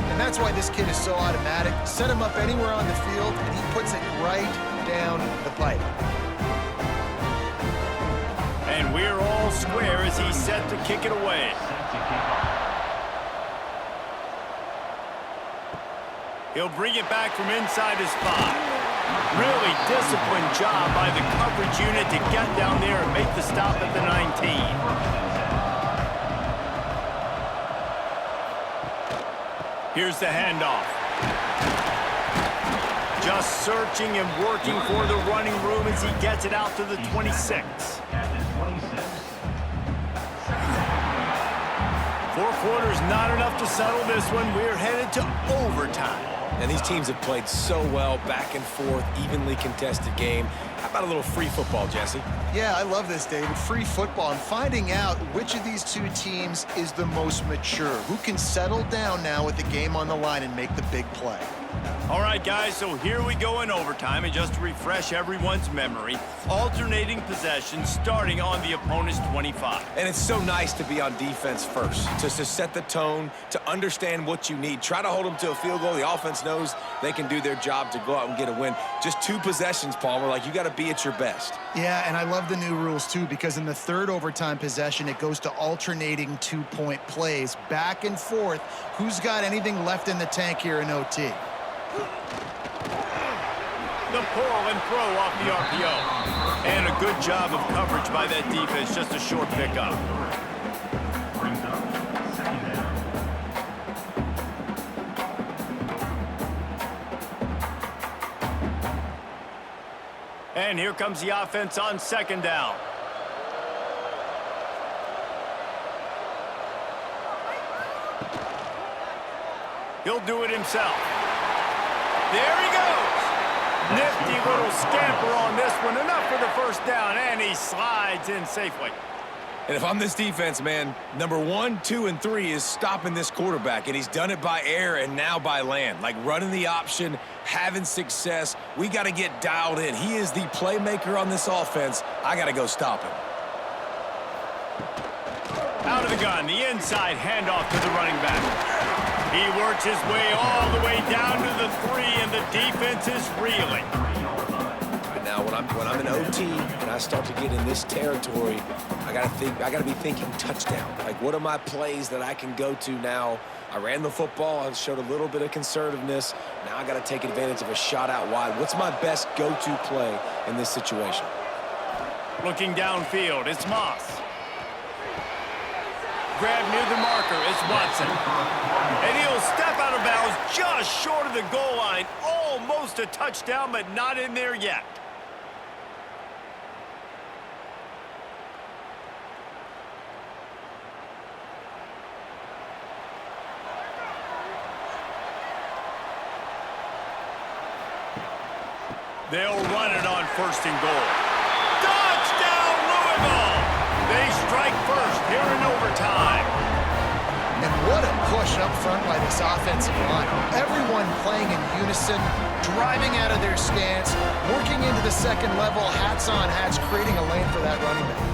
And that's why this kid is so automatic. Set him up anywhere on the field, and he puts it right down the pipe. And we're all square as he's set to kick it away. He'll bring it back from inside his 5. Really disciplined job by the coverage unit to get down there and make the stop at the 19. Here's the handoff. Just searching and working for the running room as he gets it out to the 26. At the 26. quarter's not enough to settle this one. We're headed to overtime. And these teams have played so well, back and forth, evenly contested game. How about a little free football, Jesse? Yeah, I love this, David. Free football. I'm finding out which of these two teams is the most mature. Who can settle down now with the game on the line and make the big play? All right, guys, so here we go in overtime, and just to refresh everyone's memory, alternating possessions starting on the opponent's 25. And it's so nice to be on defense first, to set the tone, to understand what you need. Try to hold them to a field goal. The offense knows they can do their job to go out and get a win. Just 2 possessions, Palmer, like you got to be at your best. Yeah, and I love the new rules, too, because in the third overtime possession, it goes to alternating 2-point plays, back and forth. Who's got anything left in the tank here in OT? The pull and throw off the RPO. And a good job of coverage by that defense, just a short pickup. Brings up 2nd down. And here comes the offense on 2nd down. He'll do it himself. There he goes. Nifty little scamper on this one. Enough for the first down, and he slides in safely. And if I'm this defense, man, number 1, 2, and 3 is stopping this quarterback, and he's done it by air and now by land. Like running the option, having success. We got to get dialed in. He is the playmaker on this offense. I got to go stop him. Out of the gun, the inside handoff to the running back. He works his way all the way down to the 3, and the defense is reeling. Right now, when I'm in OT and I start to get in this territory, I gotta be thinking touchdown. Like, what are my plays that I can go to now? I ran the football. I showed a little bit of conservativeness. Now I got to take advantage of a shot out wide. What's my best go-to play in this situation? Looking downfield, it's Moss. Grab near the marker, it's Watson. And he'll step out of bounds just short of the goal line. Almost a touchdown, but not in there yet. They'll run it on 1st and goal. Touchdown, Louisville! They strike first here in overtime. And what a push up front by this offensive line. Everyone playing in unison, driving out of their stance, working into the second level, hats on hats, creating a lane for that running back.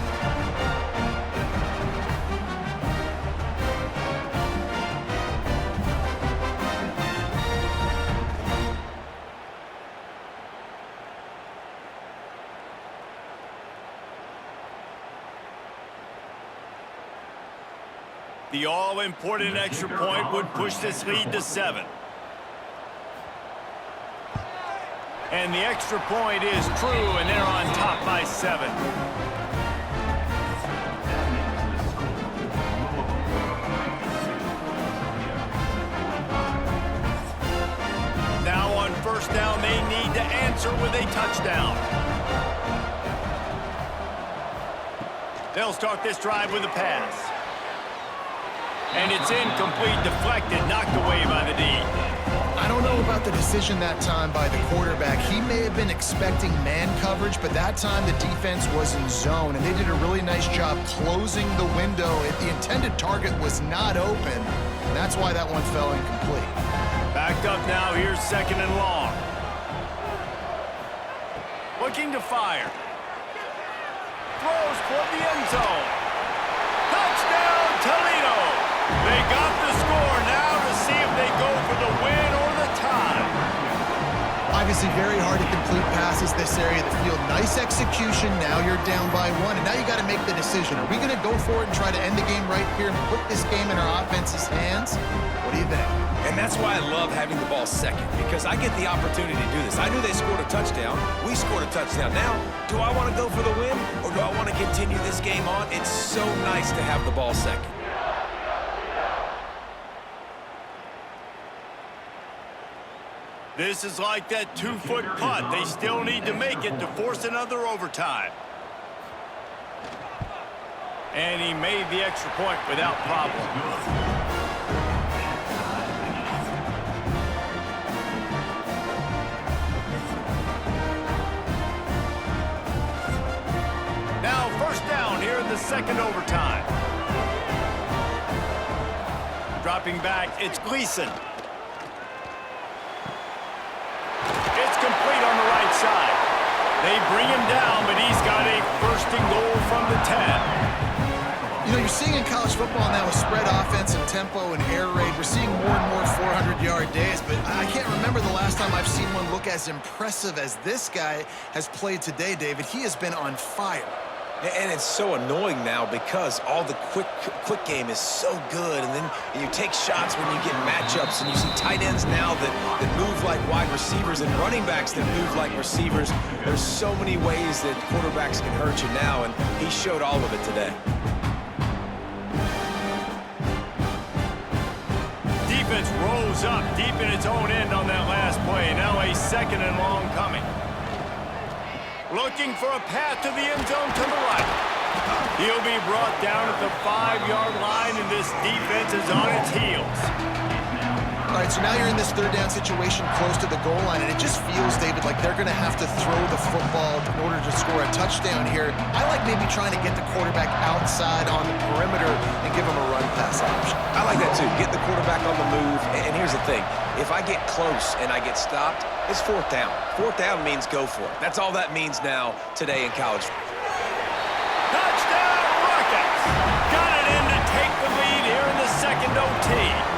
The all-important extra point would push this lead to 7. And the extra point is true, and they're on top by 7. Now on 1st down, they need to answer with a touchdown. They'll start this drive with a pass. And it's incomplete, deflected, knocked away by the D. I don't know about the decision that time by the quarterback. He may have been expecting man coverage, but that time the defense was in zone, and they did a really nice job closing the window. The intended target was not open, and that's why that one fell incomplete. Backed up now, here's 2nd and long. Looking to fire. Throws toward the end zone. Touchdown, Toledo! They got the score now to see if they go for the win or the tie. Obviously very hard to complete passes this area of the field. Nice execution. Now you're down by 1, and now you got to make the decision. Are we going to go for it and try to end the game right here and put this game in our offense's hands? What do you think? And that's why I love having the ball second, because I get the opportunity to do this. I knew they scored a touchdown. We scored a touchdown. Now, do I want to go for the win, or do I want to continue this game on? It's so nice to have the ball second. This is like that 2-foot putt. They still need to make it to force another overtime. And he made the extra point without problem. the second overtime. Dropping back, it's Gleason. It's complete on the right side. They bring him down, but he's got a first and goal from the 10. You know, you're seeing in college football now with spread offense and tempo and air raid, we're seeing more and more 400-yard days, but I can't remember the last time I've seen one look as impressive as this guy has played today, David. He has been on fire. And it's so annoying now because all the quick game is so good, and then you take shots when you get matchups, and you see tight ends now that move like wide receivers and running backs that move like receivers. There's so many ways that quarterbacks can hurt you now, and he showed all of it today. Defense rolls up deep in its own end on that last play. Now a second and long coming. Looking for a path to the end zone to the right. He'll be brought down at the 5-yard line, and this defense is on its heels. All right, so now you're in this third down situation close to the goal line, and it just feels, David, like they're going to have to throw the football in order to score a touchdown here. I like maybe trying to get the quarterback outside on the perimeter and give him a run-pass option. I like that too. Get the quarterback on the move. And here's the thing. If I get close and I get stopped, it's fourth down. Fourth down means go for it. That's all that means now today in college. Touchdown, Rockets! Got it in to take the lead here in the second OT.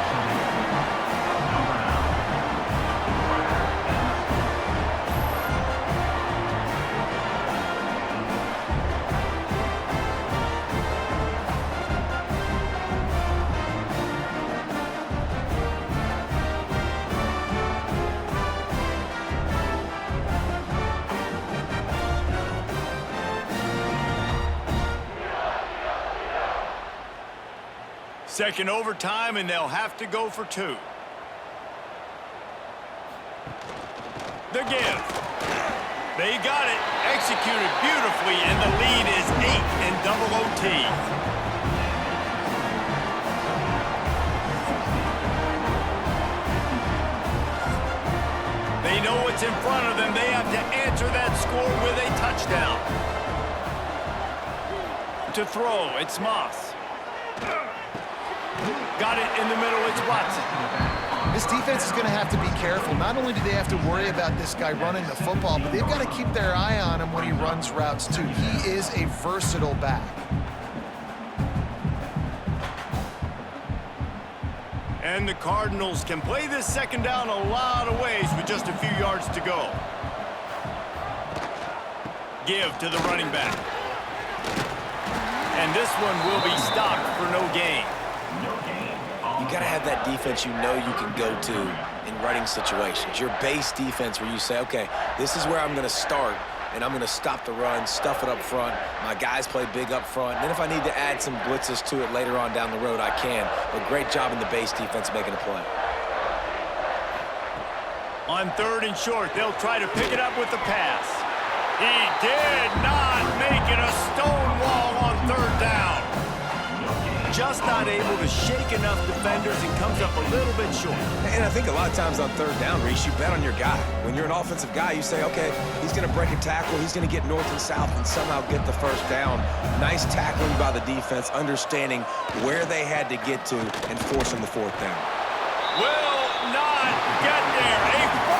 Second overtime, and they'll have to go for 2. The give. They got it. Executed beautifully, and the lead is 8 in double OT. They know what's in front of them. They have to answer that score with a touchdown. To throw, it's Moss. Got it in the middle, it's Watson. This defense is going to have to be careful. Not only do they have to worry about this guy running the football, but they've got to keep their eye on him when he runs routes, too. He is a versatile back. And the Cardinals can play this second down a lot of ways with just a few yards to go. Give to the running back. And this one will be stopped for no gain. You got to have that defense you know you can go to in running situations. Your base defense where you say, okay, this is where I'm going to start, and I'm going to stop the run, stuff it up front. My guys play big up front. And then if I need to add some blitzes to it later on down the road, I can. But great job in the base defense making a play. On third and short, they'll try to pick it up with the pass. He did not make it a stone wall on third down. Just not able to shake enough defenders and comes up a little bit short. And I think a lot of times on third down, Reese, you bet on your guy. When you're an offensive guy, you say, okay, he's going to break a tackle, he's going to get north and south and somehow get the first down. Nice tackling by the defense, understanding where they had to get to and forcing the fourth down. Will not get there. A